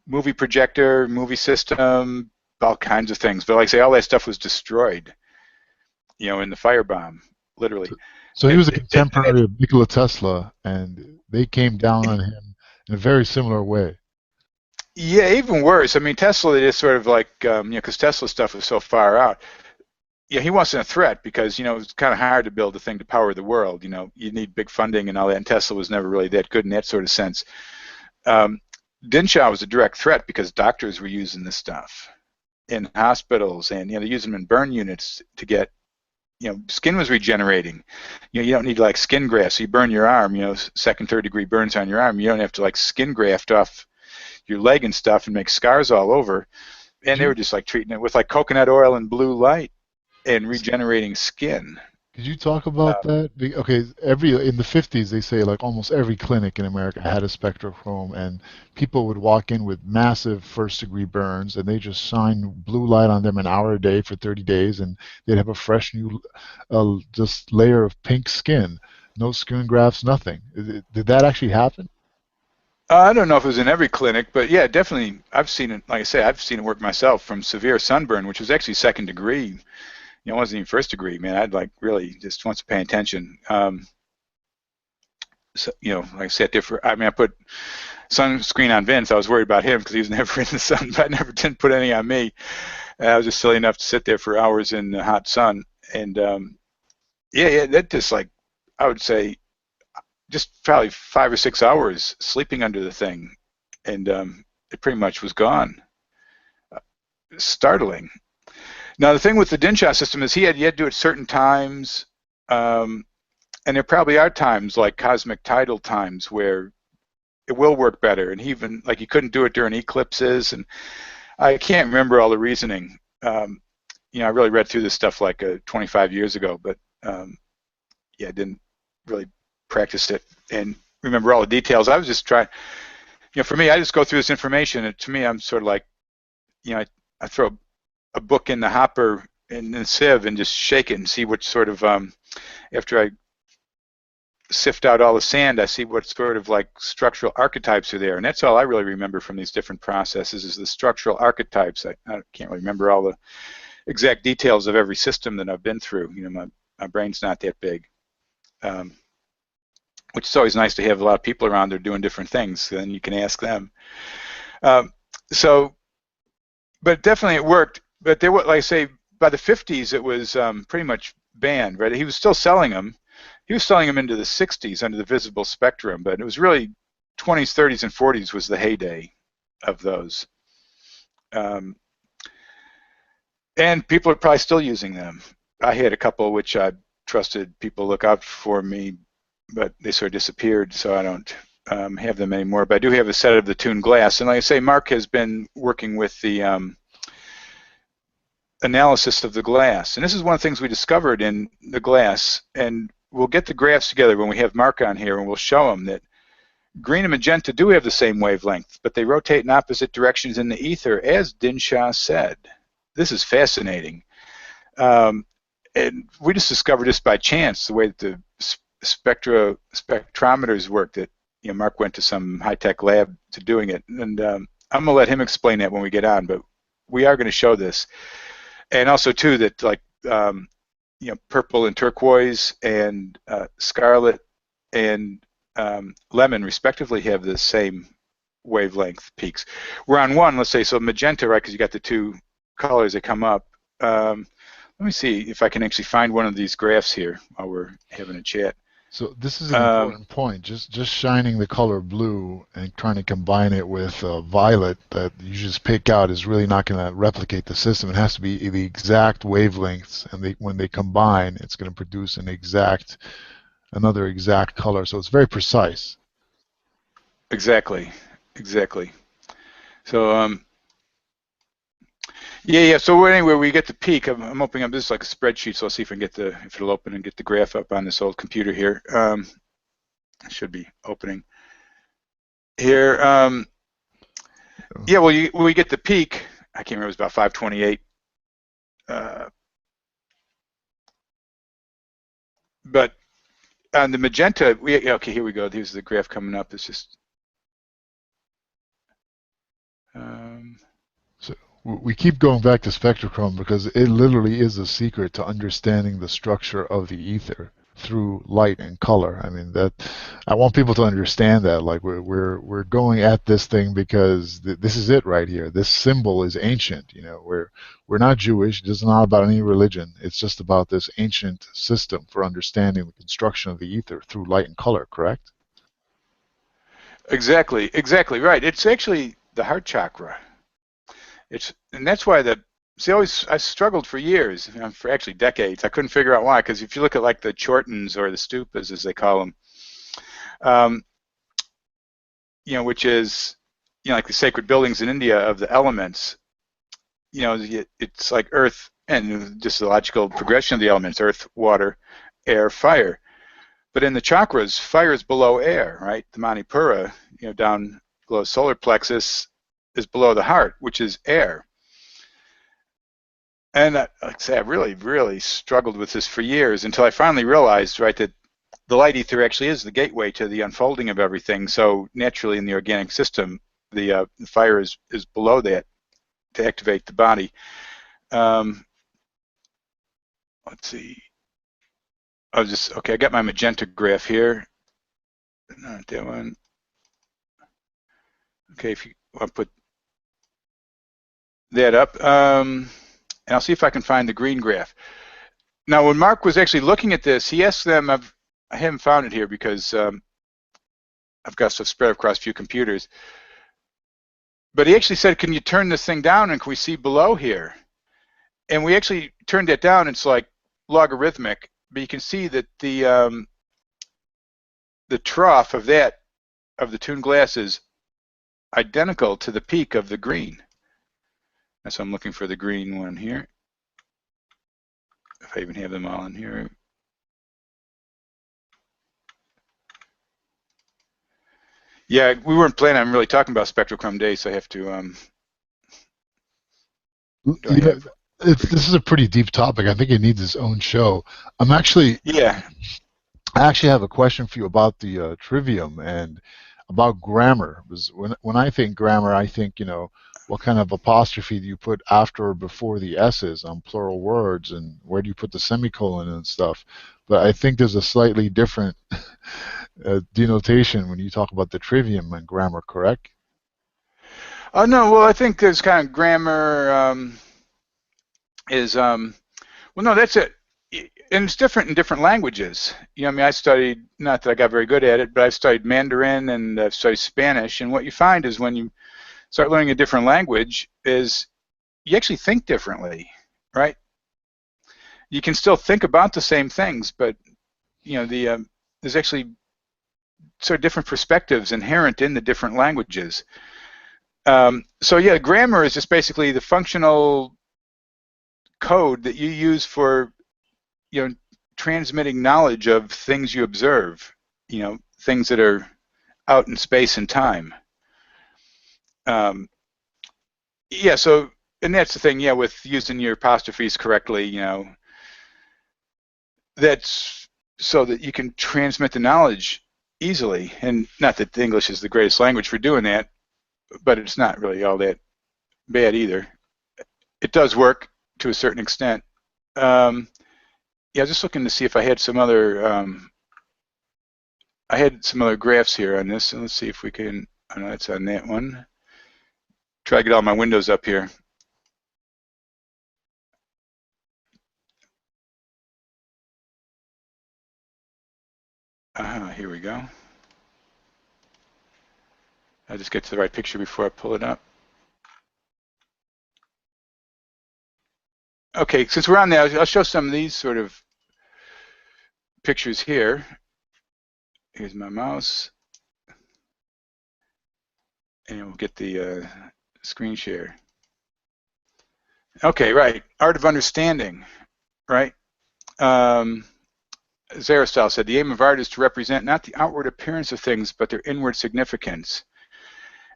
movie projector, movie system, all kinds of things. But like I say, all that stuff was destroyed, in the firebomb, literally. So, so he And, was a and contemporary of Nikola Tesla, and they came down on him in a very similar way. yeah, even worse. I mean, Tesla is sort of like, because Tesla stuff was so far out. Yeah, he wasn't a threat because, it's kind of hard to build a thing to power the world. You need big funding and all that, and Tesla was never really that good in that sort of sense. Um, Dinshaw was a direct threat because doctors were using this stuff in hospitals, and they're using them in burn units to get, skin was regenerating. You don't need like skin grafts. So you burn your arm, second, third degree burns on your arm. You don't have to like skin graft off your leg and stuff and make scars all over. Could And they were you just like treating it with like coconut oil and blue light and regenerating skin. could you talk about Um, that? Okay, every in the 50s they say like almost every clinic in America had a spectrochrome, and people would walk in with massive first-degree burns, and they just shine blue light on them an hour a day for 30 days, and they'd have a fresh new just layer of pink skin, no skin grafts, nothing. Did that actually happen? I don't know if it was in every clinic, but yeah, definitely. I've seen it. Like I say, I've seen it work myself from severe sunburn, which was actually second degree. It wasn't even first degree, man. I'd like really just once paying attention. So, like I sat there for. I mean, I put sunscreen on Vince. I was worried about him because he was never in the sun, but I never didn't put any on me. I was just silly enough to sit there for hours in the hot sun, and yeah, that just like I would say just probably 5 or 6 hours sleeping under the thing, and it pretty much was gone. Startling. Now the thing with the Dinshaw system is he had to do it at certain times, um, and there probably are times like cosmic tidal times where it will work better, and he even like he couldn't do it during eclipses, and I can't remember all the reasoning. I really read through this stuff like 25 years ago, but yeah, I didn't really practice it and remember all the details. I was just trying, for me, I just go through this information, and to me, I'm sort of like, I throw a book in the hopper in the sieve and just shake it and see what sort of, after I sift out all the sand, I see what sort of like structural archetypes are there, and that's all I really remember from these different processes is the structural archetypes. I can't really remember all the exact details of every system that I've been through. My brain's not that big. Which is always nice to have a lot of people around there doing different things. Then you can ask them. Um, so, but definitely it worked. But there were, like I say, by the 50s, it was pretty much banned. Right? He was still selling them. He was selling them into the 60s under the visible spectrum, but it was really 20s, 30s, and 40s was the heyday of those. Um, and people are probably still using them. I had a couple which I trusted people look out for me, but they sort of disappeared, so I don't have them anymore. But I do have a set of the tuned glass, and like I say, Mark has been working with the analysis of the glass, and this is one of the things we discovered in the glass, and we'll get the graphs together when we have Mark on here, and we'll show him that green and magenta do have the same wavelength, but they rotate in opposite directions in the ether, as Dinshaw said. This is fascinating. And we just discovered this by chance, the way that the spectrometers work, that Mark went to some high-tech lab to doing it, and I'm going to let him explain that when we get on, but we are going to show this. And also, too, that like, purple and turquoise and scarlet and lemon, respectively, have the same wavelength peaks. We're on one, let's say, so magenta, right, because you got the two colors that come up. Let me see if I can actually find one of these graphs here while we're having a chat. So this is an important point. Just shining the color blue and trying to combine it with violet that you just pick out is really not going to replicate the system. It has to be the exact wavelengths, and when they combine, it's going to produce another exact color. So it's very precise. Exactly. So Yeah. So anyway, we get the peak. I'm opening up this is like a spreadsheet, so I'll see if I can get if it'll open and get the graph up on this old computer here. It should be opening here. Yeah. Well, when we get the peak, I can't remember. It was about 528. But on the magenta, okay. Here we go. Here's the graph coming up. It's just. So we keep going back to spectrochrome because it literally is a secret to understanding the structure of the ether through light and color. I mean that I want people to understand that like we're going at this thing because this is it right here. This symbol is ancient. You know, we're not Jewish. It's not about any religion. It's just about this ancient system for understanding the construction of the ether through light and color. Correct? Exactly right. It's actually the heart chakra. And that's why I struggled for years, for actually decades. I couldn't figure out why, because if you look at like the Chortens or the Stupas, as they call them, which is, like the sacred buildings in India of the elements, it's like earth and just the logical progression of the elements, earth, water, air, fire. But in the chakras, fire is below air, right? The Manipura, down below solar plexus is below the heart, which is air. And like I say, I really, really struggled with this for years until I finally realized, right, that the light ether actually is the gateway to the unfolding of everything. So naturally in the organic system, the fire is below that to activate the body. Let's see. I got my magenta graph here. Not that one. Okay, if you want to put that up, and I'll see if I can find the green graph. Now, when Mark was actually looking at this, he asked them, I haven't found it here because I've got stuff spread across a few computers, but he actually said, can you turn this thing down and can we see below here? And we actually turned that down. It's like logarithmic, but you can see that the trough of the tuned glass is identical to the peak of the green. And so I'm looking for the green one here. If I even have them all in here. Yeah, we weren't planning on really talking about spectrochrome days, so I have to. This is a pretty deep topic. I think it needs its own show. I actually have a question for you about the trivium and about grammar. Because when I think grammar, I think what kind of apostrophe do you put after or before the S's on plural words, and where do you put the semicolon and stuff. But I think there's a slightly different denotation when you talk about the trivium and grammar, correct? Oh no, well I think there's kind of grammar well no, that's it. And it's different in different languages. I studied, not that I got very good at it, but I've studied Mandarin and I've studied Spanish. And what you find is when you start learning a different language is you actually think differently, right? You can still think about the same things, but there's actually sort of different perspectives inherent in the different languages. So yeah, grammar is just basically the functional code that you use for transmitting knowledge of things you observe, things that are out in space and time. Yeah, so, and that's the thing, yeah, with using your apostrophes correctly, that's so that you can transmit the knowledge easily. And not that the English is the greatest language for doing that, but it's not really all that bad either. It does work to a certain extent. Yeah, just looking to see if I had some other graphs here on this. So let's see if we can. I know it's on that one. Try to get all my windows up here. Here we go. I'll just get to the right picture before I pull it up. Okay, since we're on there, I'll show some of these sort of pictures here. Here's my mouse. And we'll get the screen share. Okay, right. Art of understanding, right? Um, as Aristotle said, the aim of art is to represent not the outward appearance of things, but their inward significance.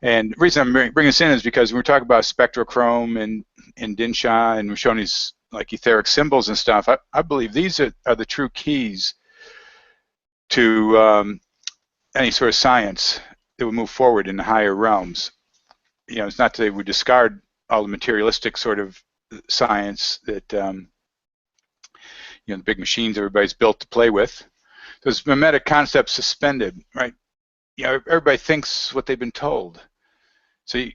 And the reason I'm bringing this in is because when we're talking about spectrochrome and Dinsha, and we're showing these like etheric symbols and stuff, I believe these are the true keys to any sort of science that would move forward in the higher realms. You know, it's not that we discard all the materialistic sort of science that you know, the big machines everybody's built to play with. There's mimetic concepts suspended, right? You know, everybody thinks what they've been told. So, you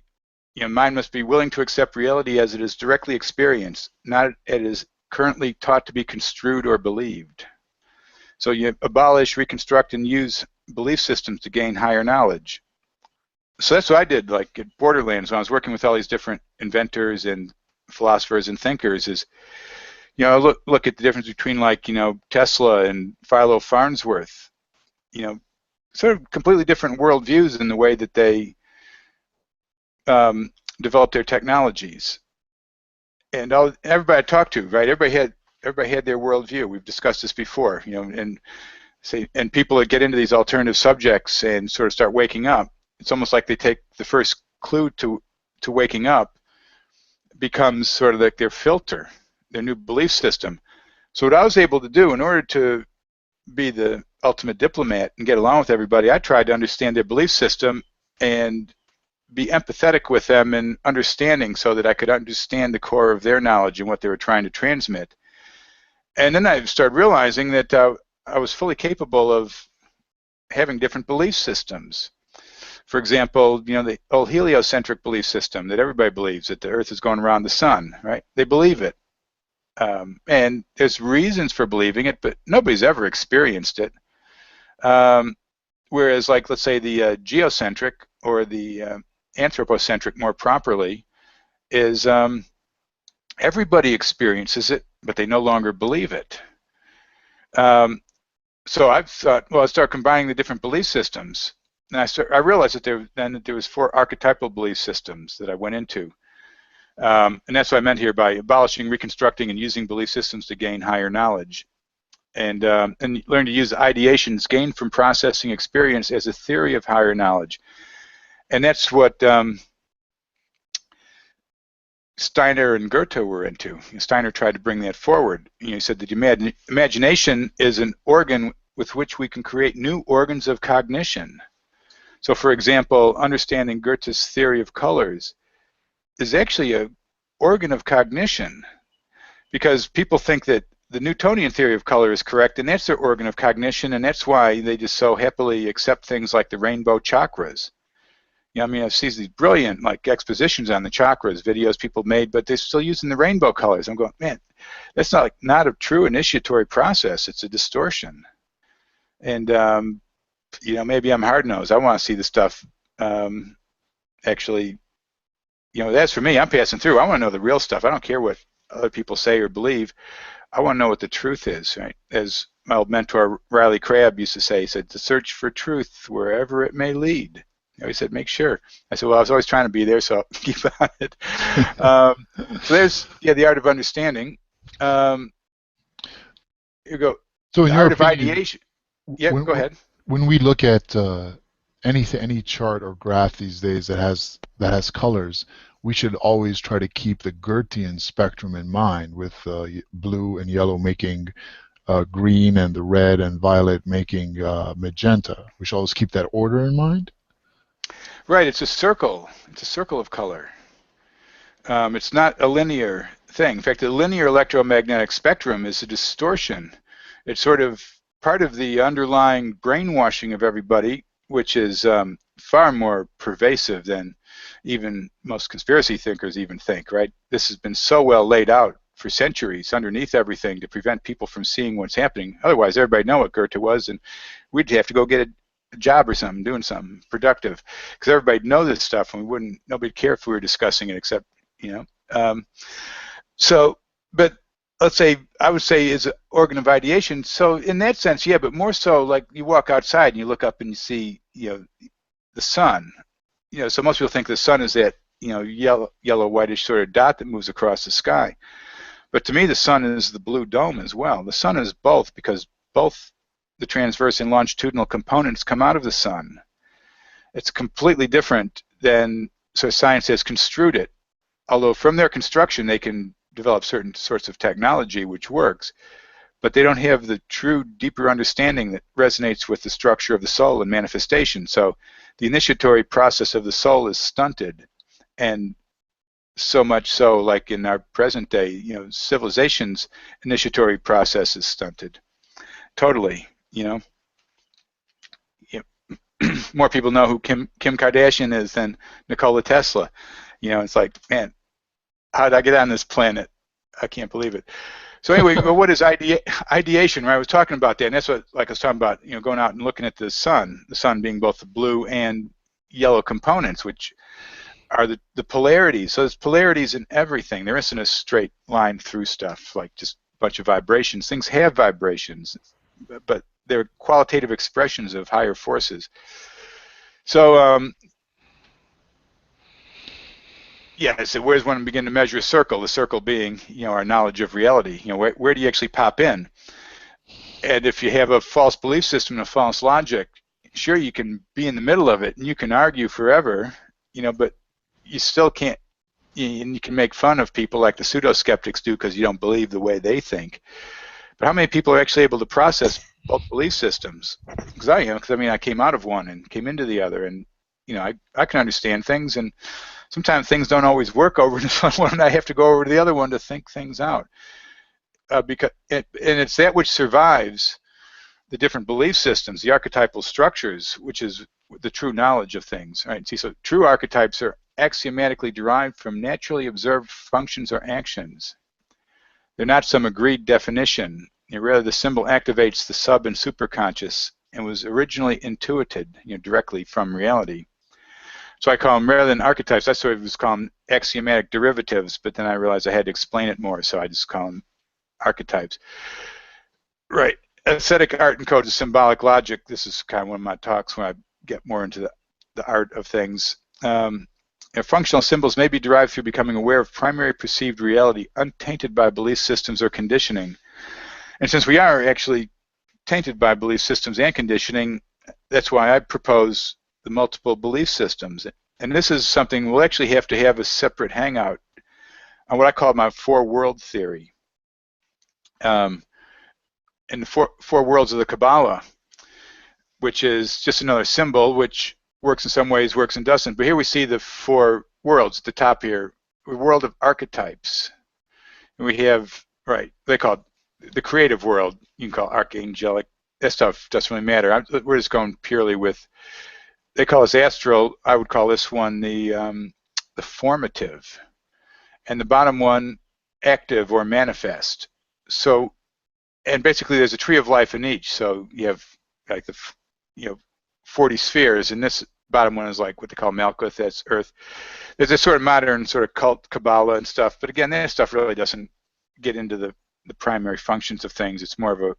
know, mind must be willing to accept reality as it is directly experienced, not as it is currently taught to be construed or believed. So you abolish, reconstruct, and use belief systems to gain higher knowledge. So that's what I did, like at Borderlands, when I was working with all these different inventors and philosophers and thinkers, is, you know, look at the difference between, like, you know, Tesla and Philo Farnsworth. You know, sort of completely different worldviews in the way that they developed their technologies. And everybody I talked to, right? Everybody had their worldview. We've discussed this before, you know, and people that get into these alternative subjects and sort of start waking up, it's almost like they take the first clue to waking up becomes sort of like their filter, their new belief system. So what I was able to do in order to be the ultimate diplomat and get along with everybody, I tried to understand their belief system and be empathetic with them and understanding, so that I could understand the core of their knowledge and what they were trying to transmit. And then I started realizing that I was fully capable of having different belief systems. For example, you know, the old heliocentric belief system that everybody believes, that the Earth is going around the sun, right? They believe it. And there's reasons for believing it, but nobody's ever experienced it. Whereas, like, let's say the geocentric, or the anthropocentric more properly, is everybody experiences it, but they no longer believe it. So I've thought, well, I start combining the different belief systems, and I realized that there was 4 archetypal belief systems that I went into. And that's what I meant here by abolishing, reconstructing, and using belief systems to gain higher knowledge. And learn to use ideations gained from processing experience as a theory of higher knowledge. And that's what Steiner and Goethe were into. Steiner tried to bring that forward. You know, he said that imagination is an organ with which we can create new organs of cognition. So, for example, understanding Goethe's theory of colors is actually an organ of cognition, because people think that the Newtonian theory of color is correct, and that's their organ of cognition, and that's why they just so happily accept things like the rainbow chakras. You know, I mean, I've seen these brilliant, like, expositions on the chakras, videos people made, but they're still using the rainbow colors. I'm going, man, that's not a true initiatory process. It's a distortion. And you know, maybe I'm hard-nosed. I want to see the stuff actually. You know, that's for me. I'm passing through. I want to know the real stuff. I don't care what other people say or believe. I want to know what the truth is, right? As my old mentor Riley Crabb used to say, he said, to search for truth wherever it may lead. You know, he said, make sure. I said, well, I was always trying to be there, so I'll keep on it. So there's, yeah, the art of understanding. Here you go. So in the your art opinion, of ideation. Yeah, go ahead. When we look at any chart or graph these days that has colors, we should always try to keep the Goethean spectrum in mind, with blue and yellow making green, and the red and violet making magenta. We should always keep that order in mind. Right, it's a circle. It's a circle of color. It's not a linear thing. In fact, the linear electromagnetic spectrum is a distortion. It's sort of part of the underlying brainwashing of everybody, which is far more pervasive than even most conspiracy thinkers even think, right? This has been so well laid out for centuries underneath everything to prevent people from seeing what's happening. Otherwise, everybody know what Goethe was, and we'd have to go get a job or something, doing something productive, because everybody know this stuff, and nobody'd care if we were discussing it, except, you know. But let's say, I would say, is an organ of ideation. So in that sense, yeah, but more so, like, you walk outside and you look up and you see, you know, the sun. You know, so most people think the sun is that yellow whitish sort of dot that moves across the sky. But to me, the sun is the blue dome as well. The sun is both, because both the transverse and longitudinal components come out of the sun. It's completely different than so science has construed it. Although from their construction, they can develop certain sorts of technology which works, but they don't have the true deeper understanding that resonates with the structure of the soul and manifestation. So the initiatory process of the soul is stunted, and so much so, like in our present day, civilization's initiatory process is stunted totally. More people know who Kim Kardashian is than Nikola Tesla. It's like, man, how did I get on this planet? I can't believe it. So anyway, what is ideation? Right, I was talking about that, and that's what, like I was talking about, going out and looking at the sun being both the blue and yellow components, which are the polarities. So there's polarities in everything. There isn't a straight line through stuff, like just a bunch of vibrations. Things have vibrations, but they're qualitative expressions of higher forces. So yeah, so where's one begin to measure a circle? The circle being, our knowledge of reality. Where do you actually pop in? And if you have a false belief system and a false logic, sure, you can be in the middle of it and you can argue forever, but you still can't. And you can make fun of people like the pseudo-skeptics do because you don't believe the way they think. But how many people are actually able to process both belief systems? Because I am. Because I came out of one and came into the other, and I can understand things, and sometimes things don't always work over to one, and I have to go over to the other one to think things out. And it's that which survives the different belief systems, the archetypal structures, which is the true knowledge of things. Right? See, so true archetypes are axiomatically derived from naturally observed functions or actions. They're not some agreed definition. Rather, the symbol activates the sub and superconscious and was originally intuited, directly from reality. So I call them, rather than archetypes, I sort of was calling them axiomatic derivatives, but then I realized I had to explain it more, so I just call them archetypes. Right. Aesthetic art and code of symbolic logic. This is kind of one of my talks when I get more into the art of things. Functional symbols may be derived through becoming aware of primary perceived reality untainted by belief systems or conditioning. And since we are actually tainted by belief systems and conditioning, that's why I propose the multiple belief systems. And this is something we'll actually have to have a separate hangout on what I call my four-world theory. And the four worlds of the Kabbalah, which is just another symbol which works in some ways, works and doesn't. But here we see the four worlds at the top here, the world of archetypes. And we have, right, they call it the creative world. You can call it archangelic. That stuff doesn't really matter. We're just going purely with, they call this astral. I would call this one the formative. And the bottom one, active or manifest. So, and basically there's a tree of life in each. So you have like the, 40 spheres, and this bottom one is like what they call Malkuth, that's Earth. There's this sort of modern sort of cult Kabbalah and stuff, but again, that stuff really doesn't get into the primary functions of things. It's more of a,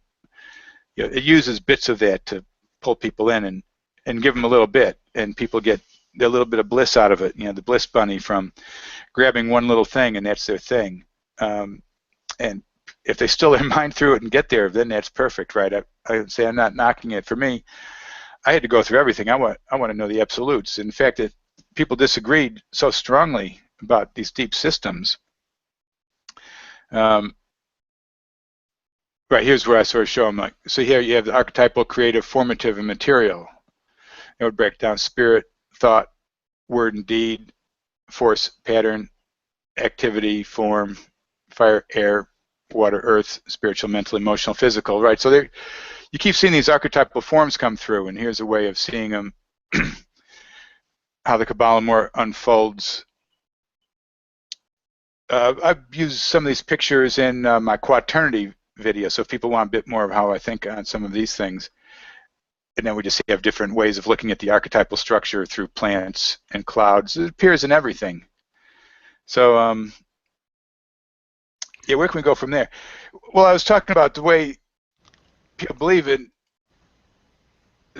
it uses bits of that to pull people in and give them a little bit, and people get a little bit of bliss out of it. The bliss bunny from grabbing one little thing, and that's their thing. And if they still their mind through it and get there, then that's perfect, right? I would say I'm not knocking it. For me, I had to go through everything. I want to know the absolutes. In fact, that people disagreed so strongly about these deep systems. Right, here's where I sort of show them. Like, so here you have the archetypal, creative, formative, and material. It would break down spirit, thought, word and deed, force, pattern, activity, form, fire, air, water, earth, spiritual, mental, emotional, physical. Right, so there. You keep seeing these archetypal forms come through, and here's a way of seeing them, how the Kabbalah more unfolds. I've used some of these pictures in my quaternity video, so if people want a bit more of how I think on some of these things, and then we just have different ways of looking at the archetypal structure through plants and clouds. It appears in everything. So, yeah, where can we go from there? Well, I was talking about the way people believe in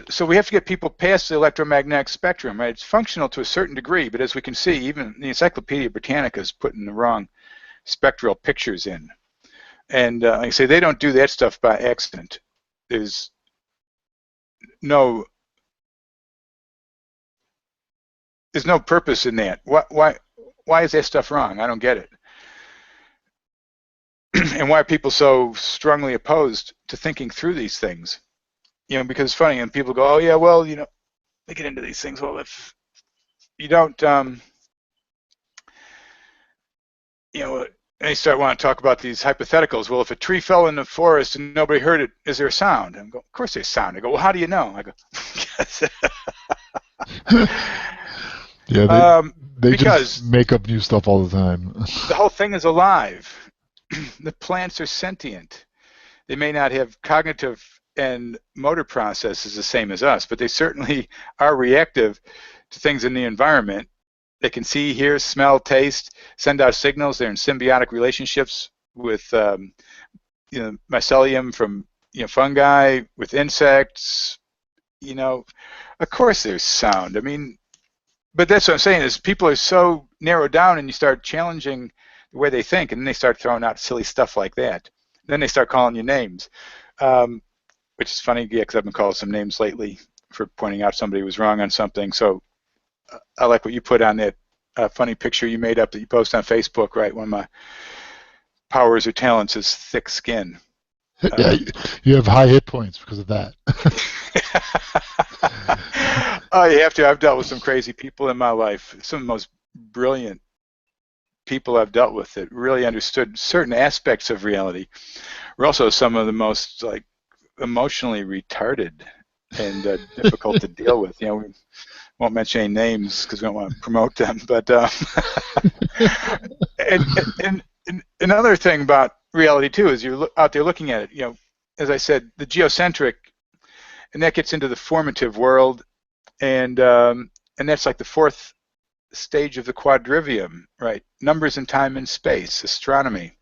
So we have to get people past the electromagnetic spectrum, right? It's functional to a certain degree, but as we can see, even the Encyclopedia Britannica is putting the wrong spectral pictures in. And like I say, they don't do that stuff by accident. There's no purpose in that. Why is that stuff wrong? I don't get it. And why are people so strongly opposed to thinking through these things? Because it's funny, and people go, oh yeah, well, they get into these things. Well, if you don't, and they start wanting to talk about these hypotheticals. Well, if a tree fell in the forest and nobody heard it, is there a sound? And I go, of course there's sound. I go, well, how do you know? I go, Yeah, they because just make up new stuff all the time. The whole thing is alive. The plants are sentient. They may not have cognitive and motor processes the same as us, but they certainly are reactive to things in the environment. They can see, hear, smell, taste, send out signals. They're in symbiotic relationships with mycelium from fungi, with insects. Of course there's sound. I mean, but that's what I'm saying is people are so narrowed down, and you start challenging the way they think, and then they start throwing out silly stuff like that. Then they start calling you names, which is funny, yeah, because I've been called some names lately for pointing out somebody was wrong on something. So I like what you put on that funny picture you made up that you post on Facebook, right? One of my powers or talents is thick skin. Yeah, you have high hit points because of that. Oh, you have to. I've dealt with some crazy people in my life. Some of the most brilliant people I've dealt with that really understood certain aspects of reality were also some of the most emotionally retarded and difficult to deal with. We won't mention any names because we don't want to promote them. But and another thing about reality too is you're out there looking at it. As I said, the geocentric, and that gets into the formative world, and that's like the fourth stage of the quadrivium, right? Numbers in time and space, astronomy,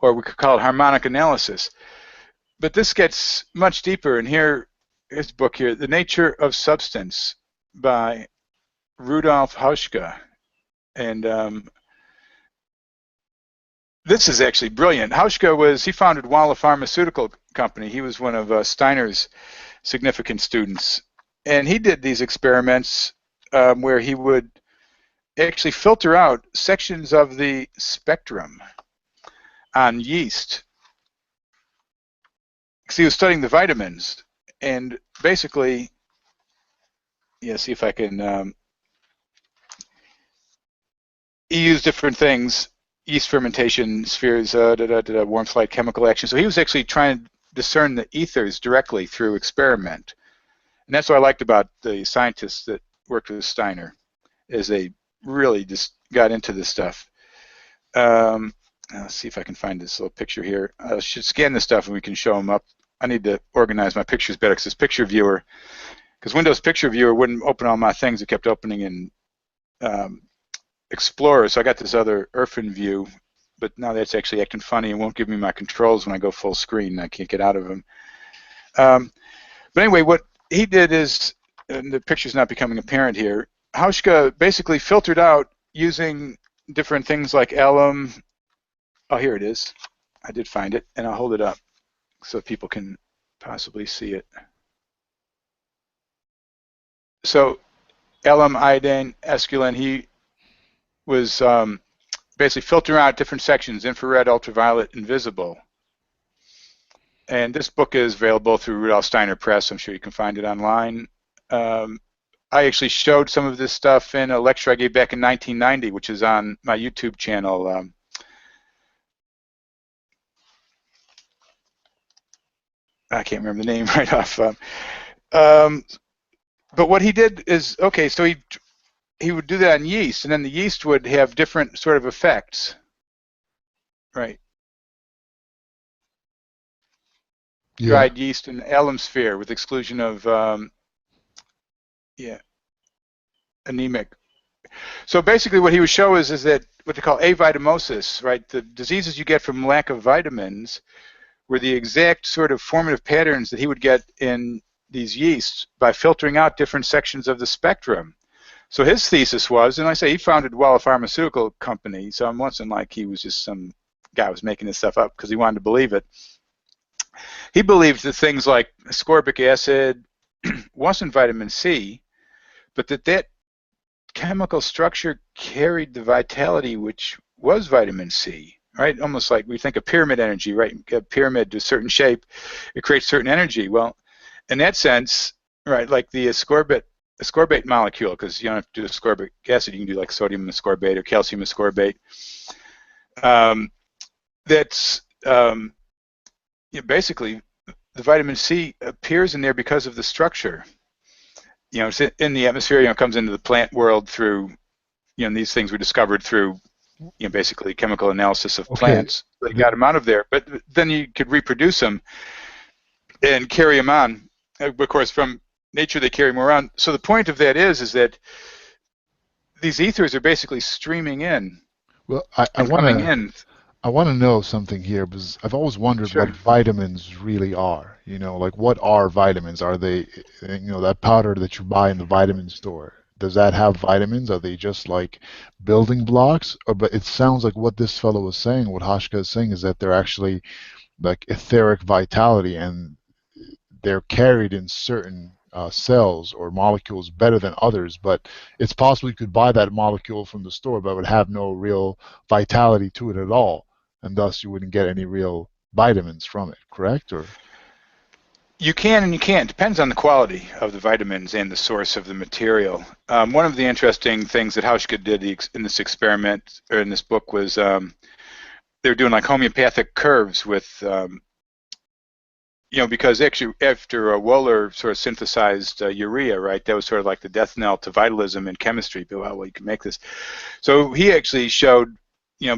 or we could call it harmonic analysis. But this gets much deeper, and here's the book here, The Nature of Substance by Rudolf Hauschka. And this is actually brilliant. Hauschka he founded Walla Pharmaceutical Company. He was one of Steiner's significant students. And he did these experiments where he would actually filter out sections of the spectrum on yeast. Because he was studying the vitamins. And basically, see if I can, he used different things, yeast fermentation, spheres, warmth, light, chemical action. So he was actually trying to discern the ethers directly through experiment. And that's what I liked about the scientists that worked with Steiner, is they really just got into this stuff. Let's see if I can find this little picture here. I should scan this stuff and we can show them up. I need to organize my pictures better because this picture viewer, because Windows Picture Viewer wouldn't open all my things. It kept opening in Explorer. So I got this other Irfan view, but now that's actually acting funny and won't give me my controls when I go full screen. I can't get out of them. But anyway, what he did is, and the picture's not becoming apparent here, Hauschka basically filtered out using different things like alum. Oh, here it is. I did find it, and I'll hold it up so people can possibly see it. So alum, iodine, esculin, he was basically filtering out different sections, infrared, ultraviolet, and visible. And this book is available through Rudolf Steiner Press. I'm sure you can find it online. I actually showed some of this stuff in a lecture I gave back in 1990, which is on my YouTube channel. I can't remember the name right off. But what he did is, okay, so he would do that on yeast, and then the yeast would have different sort of effects, right? Yeah. Dried yeast in the alum sphere with exclusion of, anemic. So basically what he would show is that what they call avitamosis, right? The diseases you get from lack of vitamins were the exact sort of formative patterns that he would get in these yeasts by filtering out different sections of the spectrum. So his thesis was, and I say he founded well a pharmaceutical company, so it wasn't like he was just some guy who was making this stuff up because he wanted to believe it. He believed that things like ascorbic acid wasn't vitamin C, but that chemical structure carried the vitality which was vitamin C, right? Almost like we think of pyramid energy, right? A pyramid to a certain shape, it creates certain energy. Well, in that sense, right, like the ascorbate molecule, because you don't have to do ascorbic acid, you can do like sodium ascorbate or calcium ascorbate. That's basically the vitamin C appears in there because of the structure. It's in the atmosphere. It comes into the plant world through, these things were discovered through, basically chemical analysis of plants. They got them out of there, but then you could reproduce them and carry them on. Of course, from nature they carry them around. So the point of that is that these ethers are basically streaming in. Well, I want to know something here because I've always wondered what vitamins really are. Like what are vitamins? Are they, that powder that you buy in the vitamin store? Does that have vitamins? Are they just like building blocks? But it sounds like what this fellow was saying, what Hashka is saying, is that they're actually like etheric vitality, and they're carried in certain cells or molecules better than others, but it's possible you could buy that molecule from the store but would have no real vitality to it at all, and thus you wouldn't get any real vitamins from it, correct? Or you can and you can't. Depends on the quality of the vitamins and the source of the material. One of the interesting things that Hauschka did in this experiment, or in this book, was they were doing like homeopathic curves with because actually after Wohler sort of synthesized urea, right, that was sort of like the death knell to vitalism in chemistry. But well, you can make this. So he actually showed,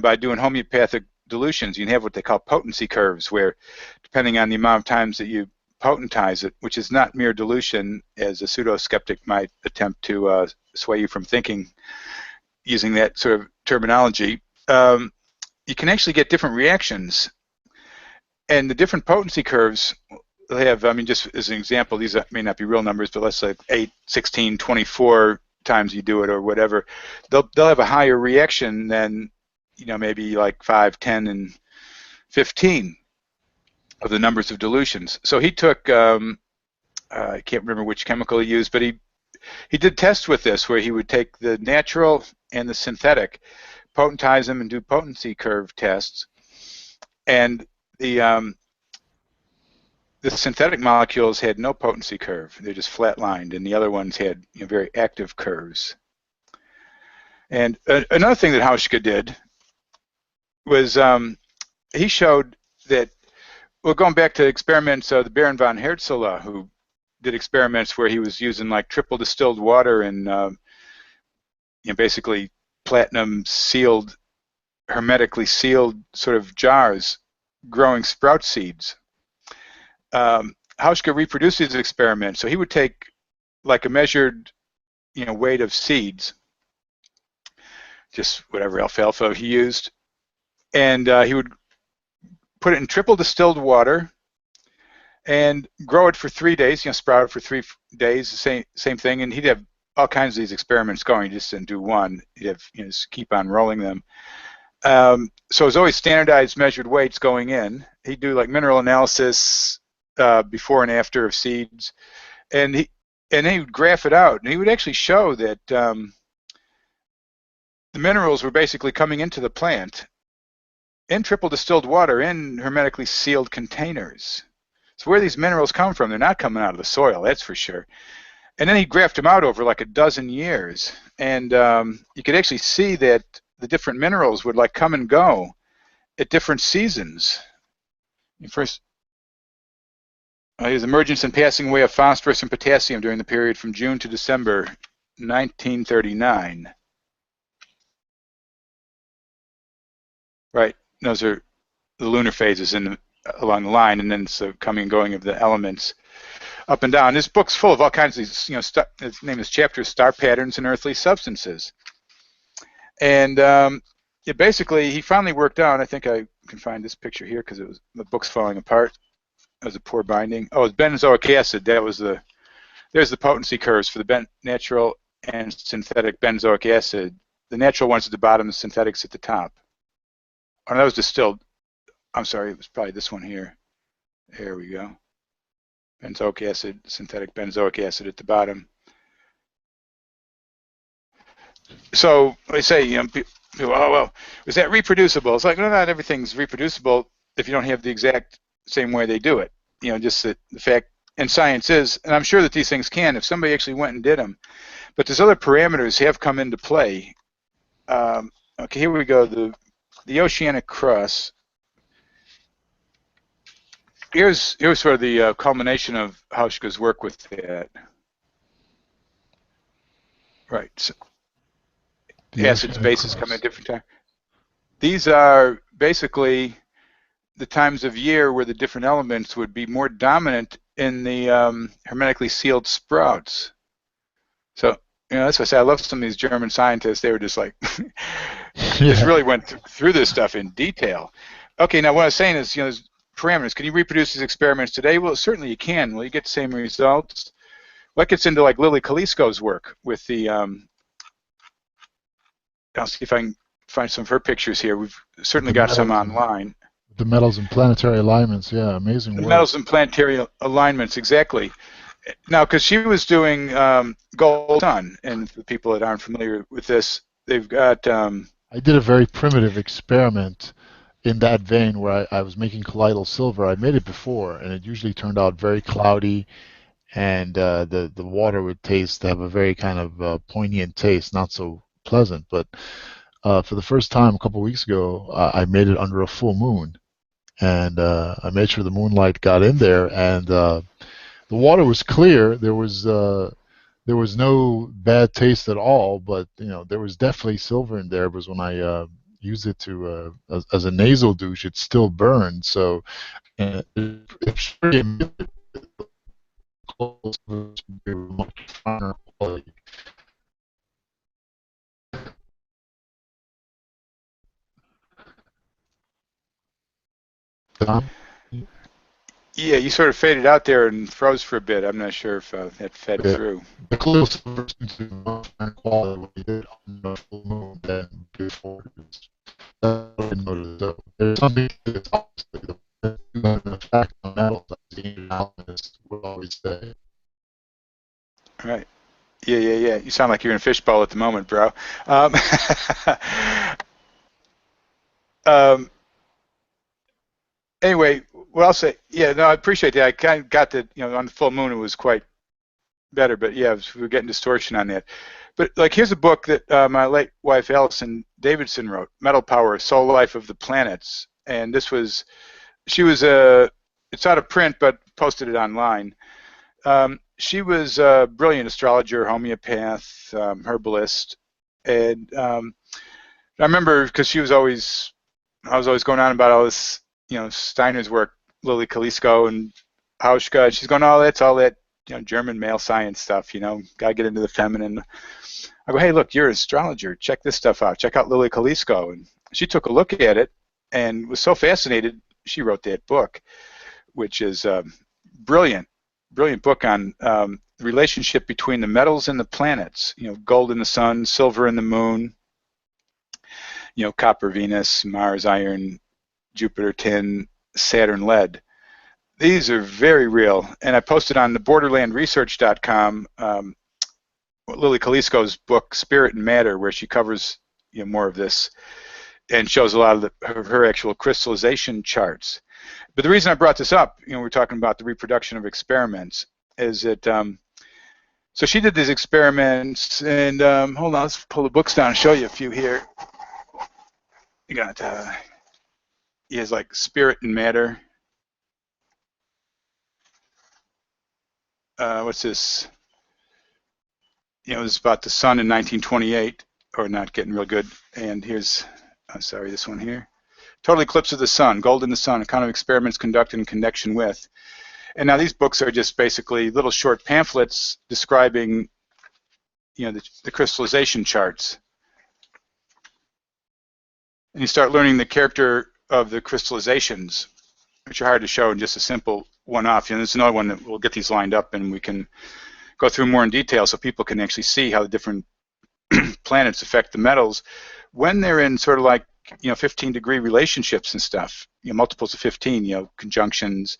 by doing homeopathic dilutions, you can have what they call potency curves, where depending on the amount of times that you potentize it, which is not mere dilution, as a pseudo-skeptic might attempt to sway you from thinking using that sort of terminology, you can actually get different reactions. And the different potency curves have, just as an example, these may not be real numbers, but let's say 8, 16, 24 times you do it or whatever, they'll have a higher reaction than, maybe like 5, 10, and 15 of the numbers of dilutions. So he took, I can't remember which chemical he used, but he did tests with this where he would take the natural and the synthetic, potentize them and do potency curve tests. And the synthetic molecules had no potency curve. They're just flatlined, and the other ones had very active curves. And another thing that Hauschka did was he showed that, well, going back to experiments, the Baron von Herzl, who did experiments where he was using like triple distilled water and basically platinum sealed, hermetically sealed sort of jars, growing sprout seeds. Hauschka reproduced these experiments. So he would take like a measured, weight of seeds, just whatever alfalfa he used, and he would put it in triple distilled water and grow it for 3 days, sprout it for 3 days, the same thing. And he'd have all kinds of these experiments going. He just didn't do one. He'd have, just keep on rolling them. So it's always standardized measured weights going in. He'd do like mineral analysis before and after of seeds, and then he would graph it out, and he would actually show that the minerals were basically coming into the plant in triple distilled water in hermetically sealed containers. So where these minerals come from, they're not coming out of the soil, that's for sure. And then he graphed them out over like a dozen years, and you could actually see that the different minerals would like come and go at different seasons. First, his emergence and passing away of phosphorus and potassium during the period from June to December 1939. Right, those are the lunar phases along the line, and then it's the coming and going of the elements up and down. This book's full of all kinds of these, its name is Chapter Star Patterns and Earthly Substances. And basically, he finally worked out, I think I can find this picture here because the book's falling apart. as a poor binding. Oh, it's benzoic acid. That was the. There's the potency curves for the natural and synthetic benzoic acid. The natural one's at the bottom, the synthetics at the top. Oh, that was distilled. I'm sorry, it was probably this one here. There we go. Benzoic acid, synthetic benzoic acid at the bottom. So they say, people, oh well, is that reproducible? It's like, no, not everything's reproducible if you don't have the exact same way they do it. Just the fact, and science is, and I'm sure that these things can, if somebody actually went and did them. But there's other parameters have come into play. Okay, here we go. The oceanic crust. Here's sort of the culmination of Hauschka's work with that. Right. So acids, bases come at different times. These are basically the times of year where the different elements would be more dominant in the hermetically sealed sprouts. So, that's why I say I love some of these German scientists. They were just like, just really went through this stuff in detail. Okay, now what I was saying is, there's parameters. Can you reproduce these experiments today? Well, certainly you can. Will you get the same results? Well, that gets into like Lily Kalisko's work with the, I'll see if I can find some of her pictures here. We've certainly got some online. The metals and planetary alignments, yeah, amazing work. The metals and planetary alignments, exactly. Now, because she was doing gold sun, and for people that aren't familiar with this, they've got... I did a very primitive experiment in that vein where I was making colloidal silver. I made it before, and it usually turned out very cloudy, and the water would have a very kind of poignant taste, not so pleasant. But for the first time a couple of weeks ago, I made it under a full moon, and I made sure the moonlight got in there, and the water was clear. There was no bad taste at all, but there was definitely silver in there. Because when I used it to as a nasal douche, it still burned. So it's pretty close to much finer quality. Yeah, you sort of faded out there and froze for a bit. I'm not sure if that fed through. The closest version to much finer quality what we did on the full moon than before. That's what I noticed. So there's something that's obviously an effect on metals, as the alchemists would always say. Right. Yeah. You sound like you're in a fishbowl at the moment, bro. Anyway, what I'll say, I appreciate that. I kind of got that, on the full moon it was quite better, but we were getting distortion on that. But like, here's a book that my late wife Allison Davidson wrote, Metal Power: Soul Life of the Planets, and it's out of print, but posted it online. She was a brilliant astrologer, homeopath, herbalist, and I remember because I was always going on about all this, Steiner's work, Lily Kalisko and Hauschka, and she's going, oh, that's all that, German male science stuff, gotta get into the feminine. I go, hey, look, you're an astrologer. Check this stuff out. Check out Lily Kalisko. And she took a look at it and was so fascinated, she wrote that book, which is a brilliant book on the relationship between the metals and the planets, gold in the sun, silver in the moon, copper, Venus, Mars, iron, Jupiter, tin, Saturn, lead. These are very real, and I posted on the borderlandresearch.com Lily Kalisko's book, Spirit and Matter, where she covers more of this and shows a lot of her actual crystallization charts. But the reason I brought this up, we're talking about the reproduction of experiments, is that so she did these experiments, and hold on, let's pull the books down and show you a few here. You got he has like Spirit and Matter. What's this? It's about the sun in 1928, or not getting real good. And here's, sorry, this one here. Total Eclipse of the Sun, Gold in the Sun, a kind of experiments conducted in connection with. And now these books are just basically little short pamphlets describing, the crystallization charts. And you start learning the character of the crystallizations, which are hard to show in just a simple one off. There's another one that we'll get these lined up and we can go through more in detail so people can actually see how the different planets affect the metals when they're in sort of like 15-degree relationships and stuff. Multiples of 15. Conjunctions,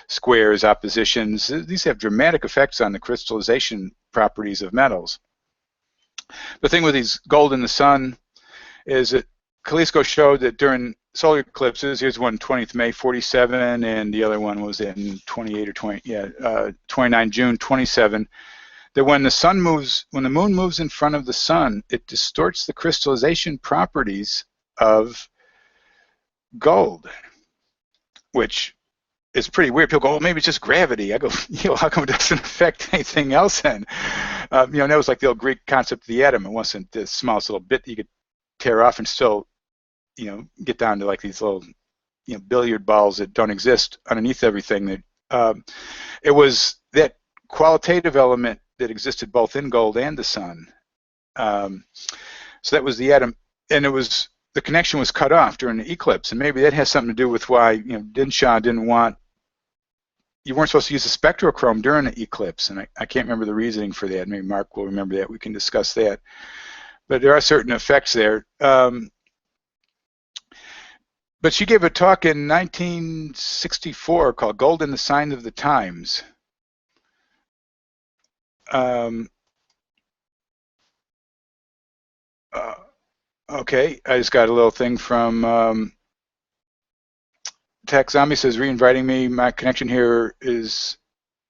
squares, oppositions. These have dramatic effects on the crystallization properties of metals. The thing with these gold in the sun is that Kalisko showed that during solar eclipses, here's one 20th May 47, and the other one was in 29 June 27, that when the moon moves in front of the sun, it distorts the crystallization properties of gold, which is pretty weird. People go, "Oh, maybe it's just gravity." I go, how come it doesn't affect anything else then? That was like the old Greek concept of the atom. It wasn't the smallest little bit that you could tear off and still, get down to like these little, billiard balls that don't exist underneath everything. That it was that qualitative element that existed both in gold and the sun. So that was the atom, and the connection was cut off during the eclipse, and maybe that has something to do with why Dinshaw didn't want. You weren't supposed to use a spectrochrome during the eclipse, and I can't remember the reasoning for that. Maybe Mark will remember that. We can discuss that. But there are certain effects there. But she gave a talk in 1964 called "Gold in the Sign of the Times." Okay, I just got a little thing from Tech Zombie says, re-inviting me. My connection here is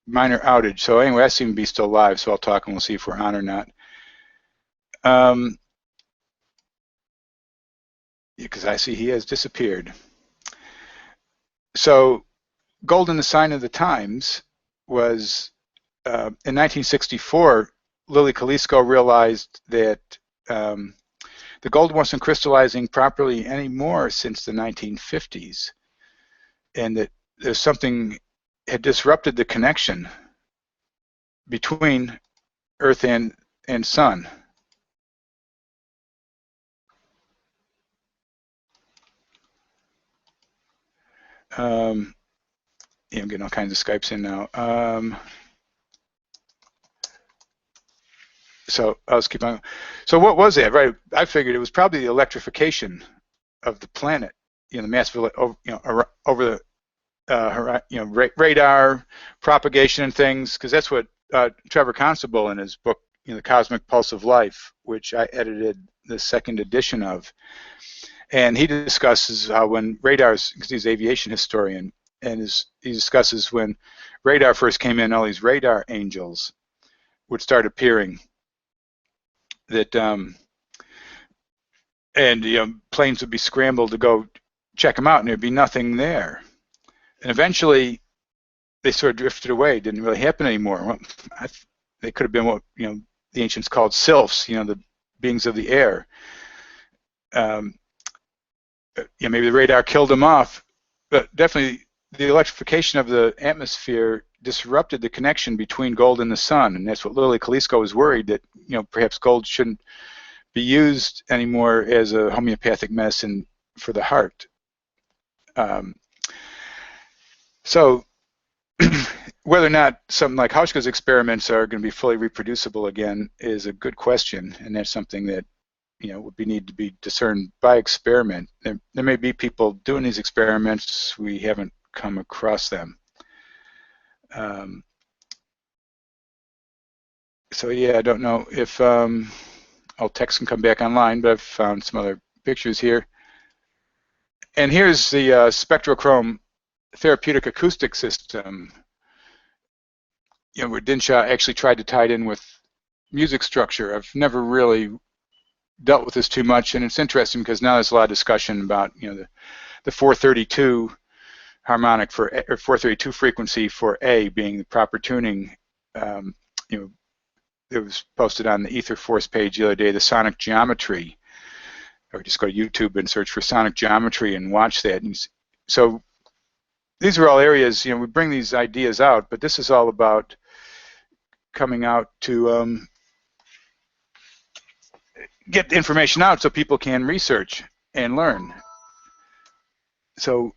minor outage. So anyway, I seem to be still live, so I'll talk and we'll see if we're on or not. Because I see he has disappeared. So gold in the sign of the times was, in 1964, Lily Kalisko realized that the gold wasn't crystallizing properly anymore since the 1950s, and that there's something had disrupted the connection between Earth and Sun. I'm getting all kinds of Skypes in now. So I'll just keep on. So what was that? Right, I figured it was probably the electrification of the planet. The massive, over the radar propagation and things, because that's what Trevor Constable in his book, The Cosmic Pulse of Life, which I edited the second edition of, and he discusses how when radars, because he's an aviation historian, and he discusses when radar first came in, all these radar angels would start appearing. That planes would be scrambled to go check them out, and there'd be nothing there. And eventually, they sort of drifted away. It didn't really happen anymore. Well, they could have been what the ancients called sylphs, the beings of the air. Maybe the radar killed them off, but definitely the electrification of the atmosphere disrupted the connection between gold and the sun, and that's what Lily Kalisko was worried that perhaps gold shouldn't be used anymore as a homeopathic medicine for the heart. So whether or not something like Hauschka's experiments are going to be fully reproducible again is a good question, and that's something that would need to be discerned by experiment. There may be people doing these experiments, we haven't come across them. So yeah, I don't know if text can come back online, but I've found some other pictures here. And here's the spectrochrome therapeutic acoustic system, where Dinshaw actually tried to tie it in with music structure. I've never really dealt with this too much, and it's interesting because now there's a lot of discussion about the 432 harmonic or 432 frequency for A being the proper tuning. It was posted on the Ether Force page the other day, the sonic geometry, or just go to YouTube and search for sonic geometry and watch that. And so these are all areas, we bring these ideas out, but this is all about coming out to get the information out so people can research and learn. So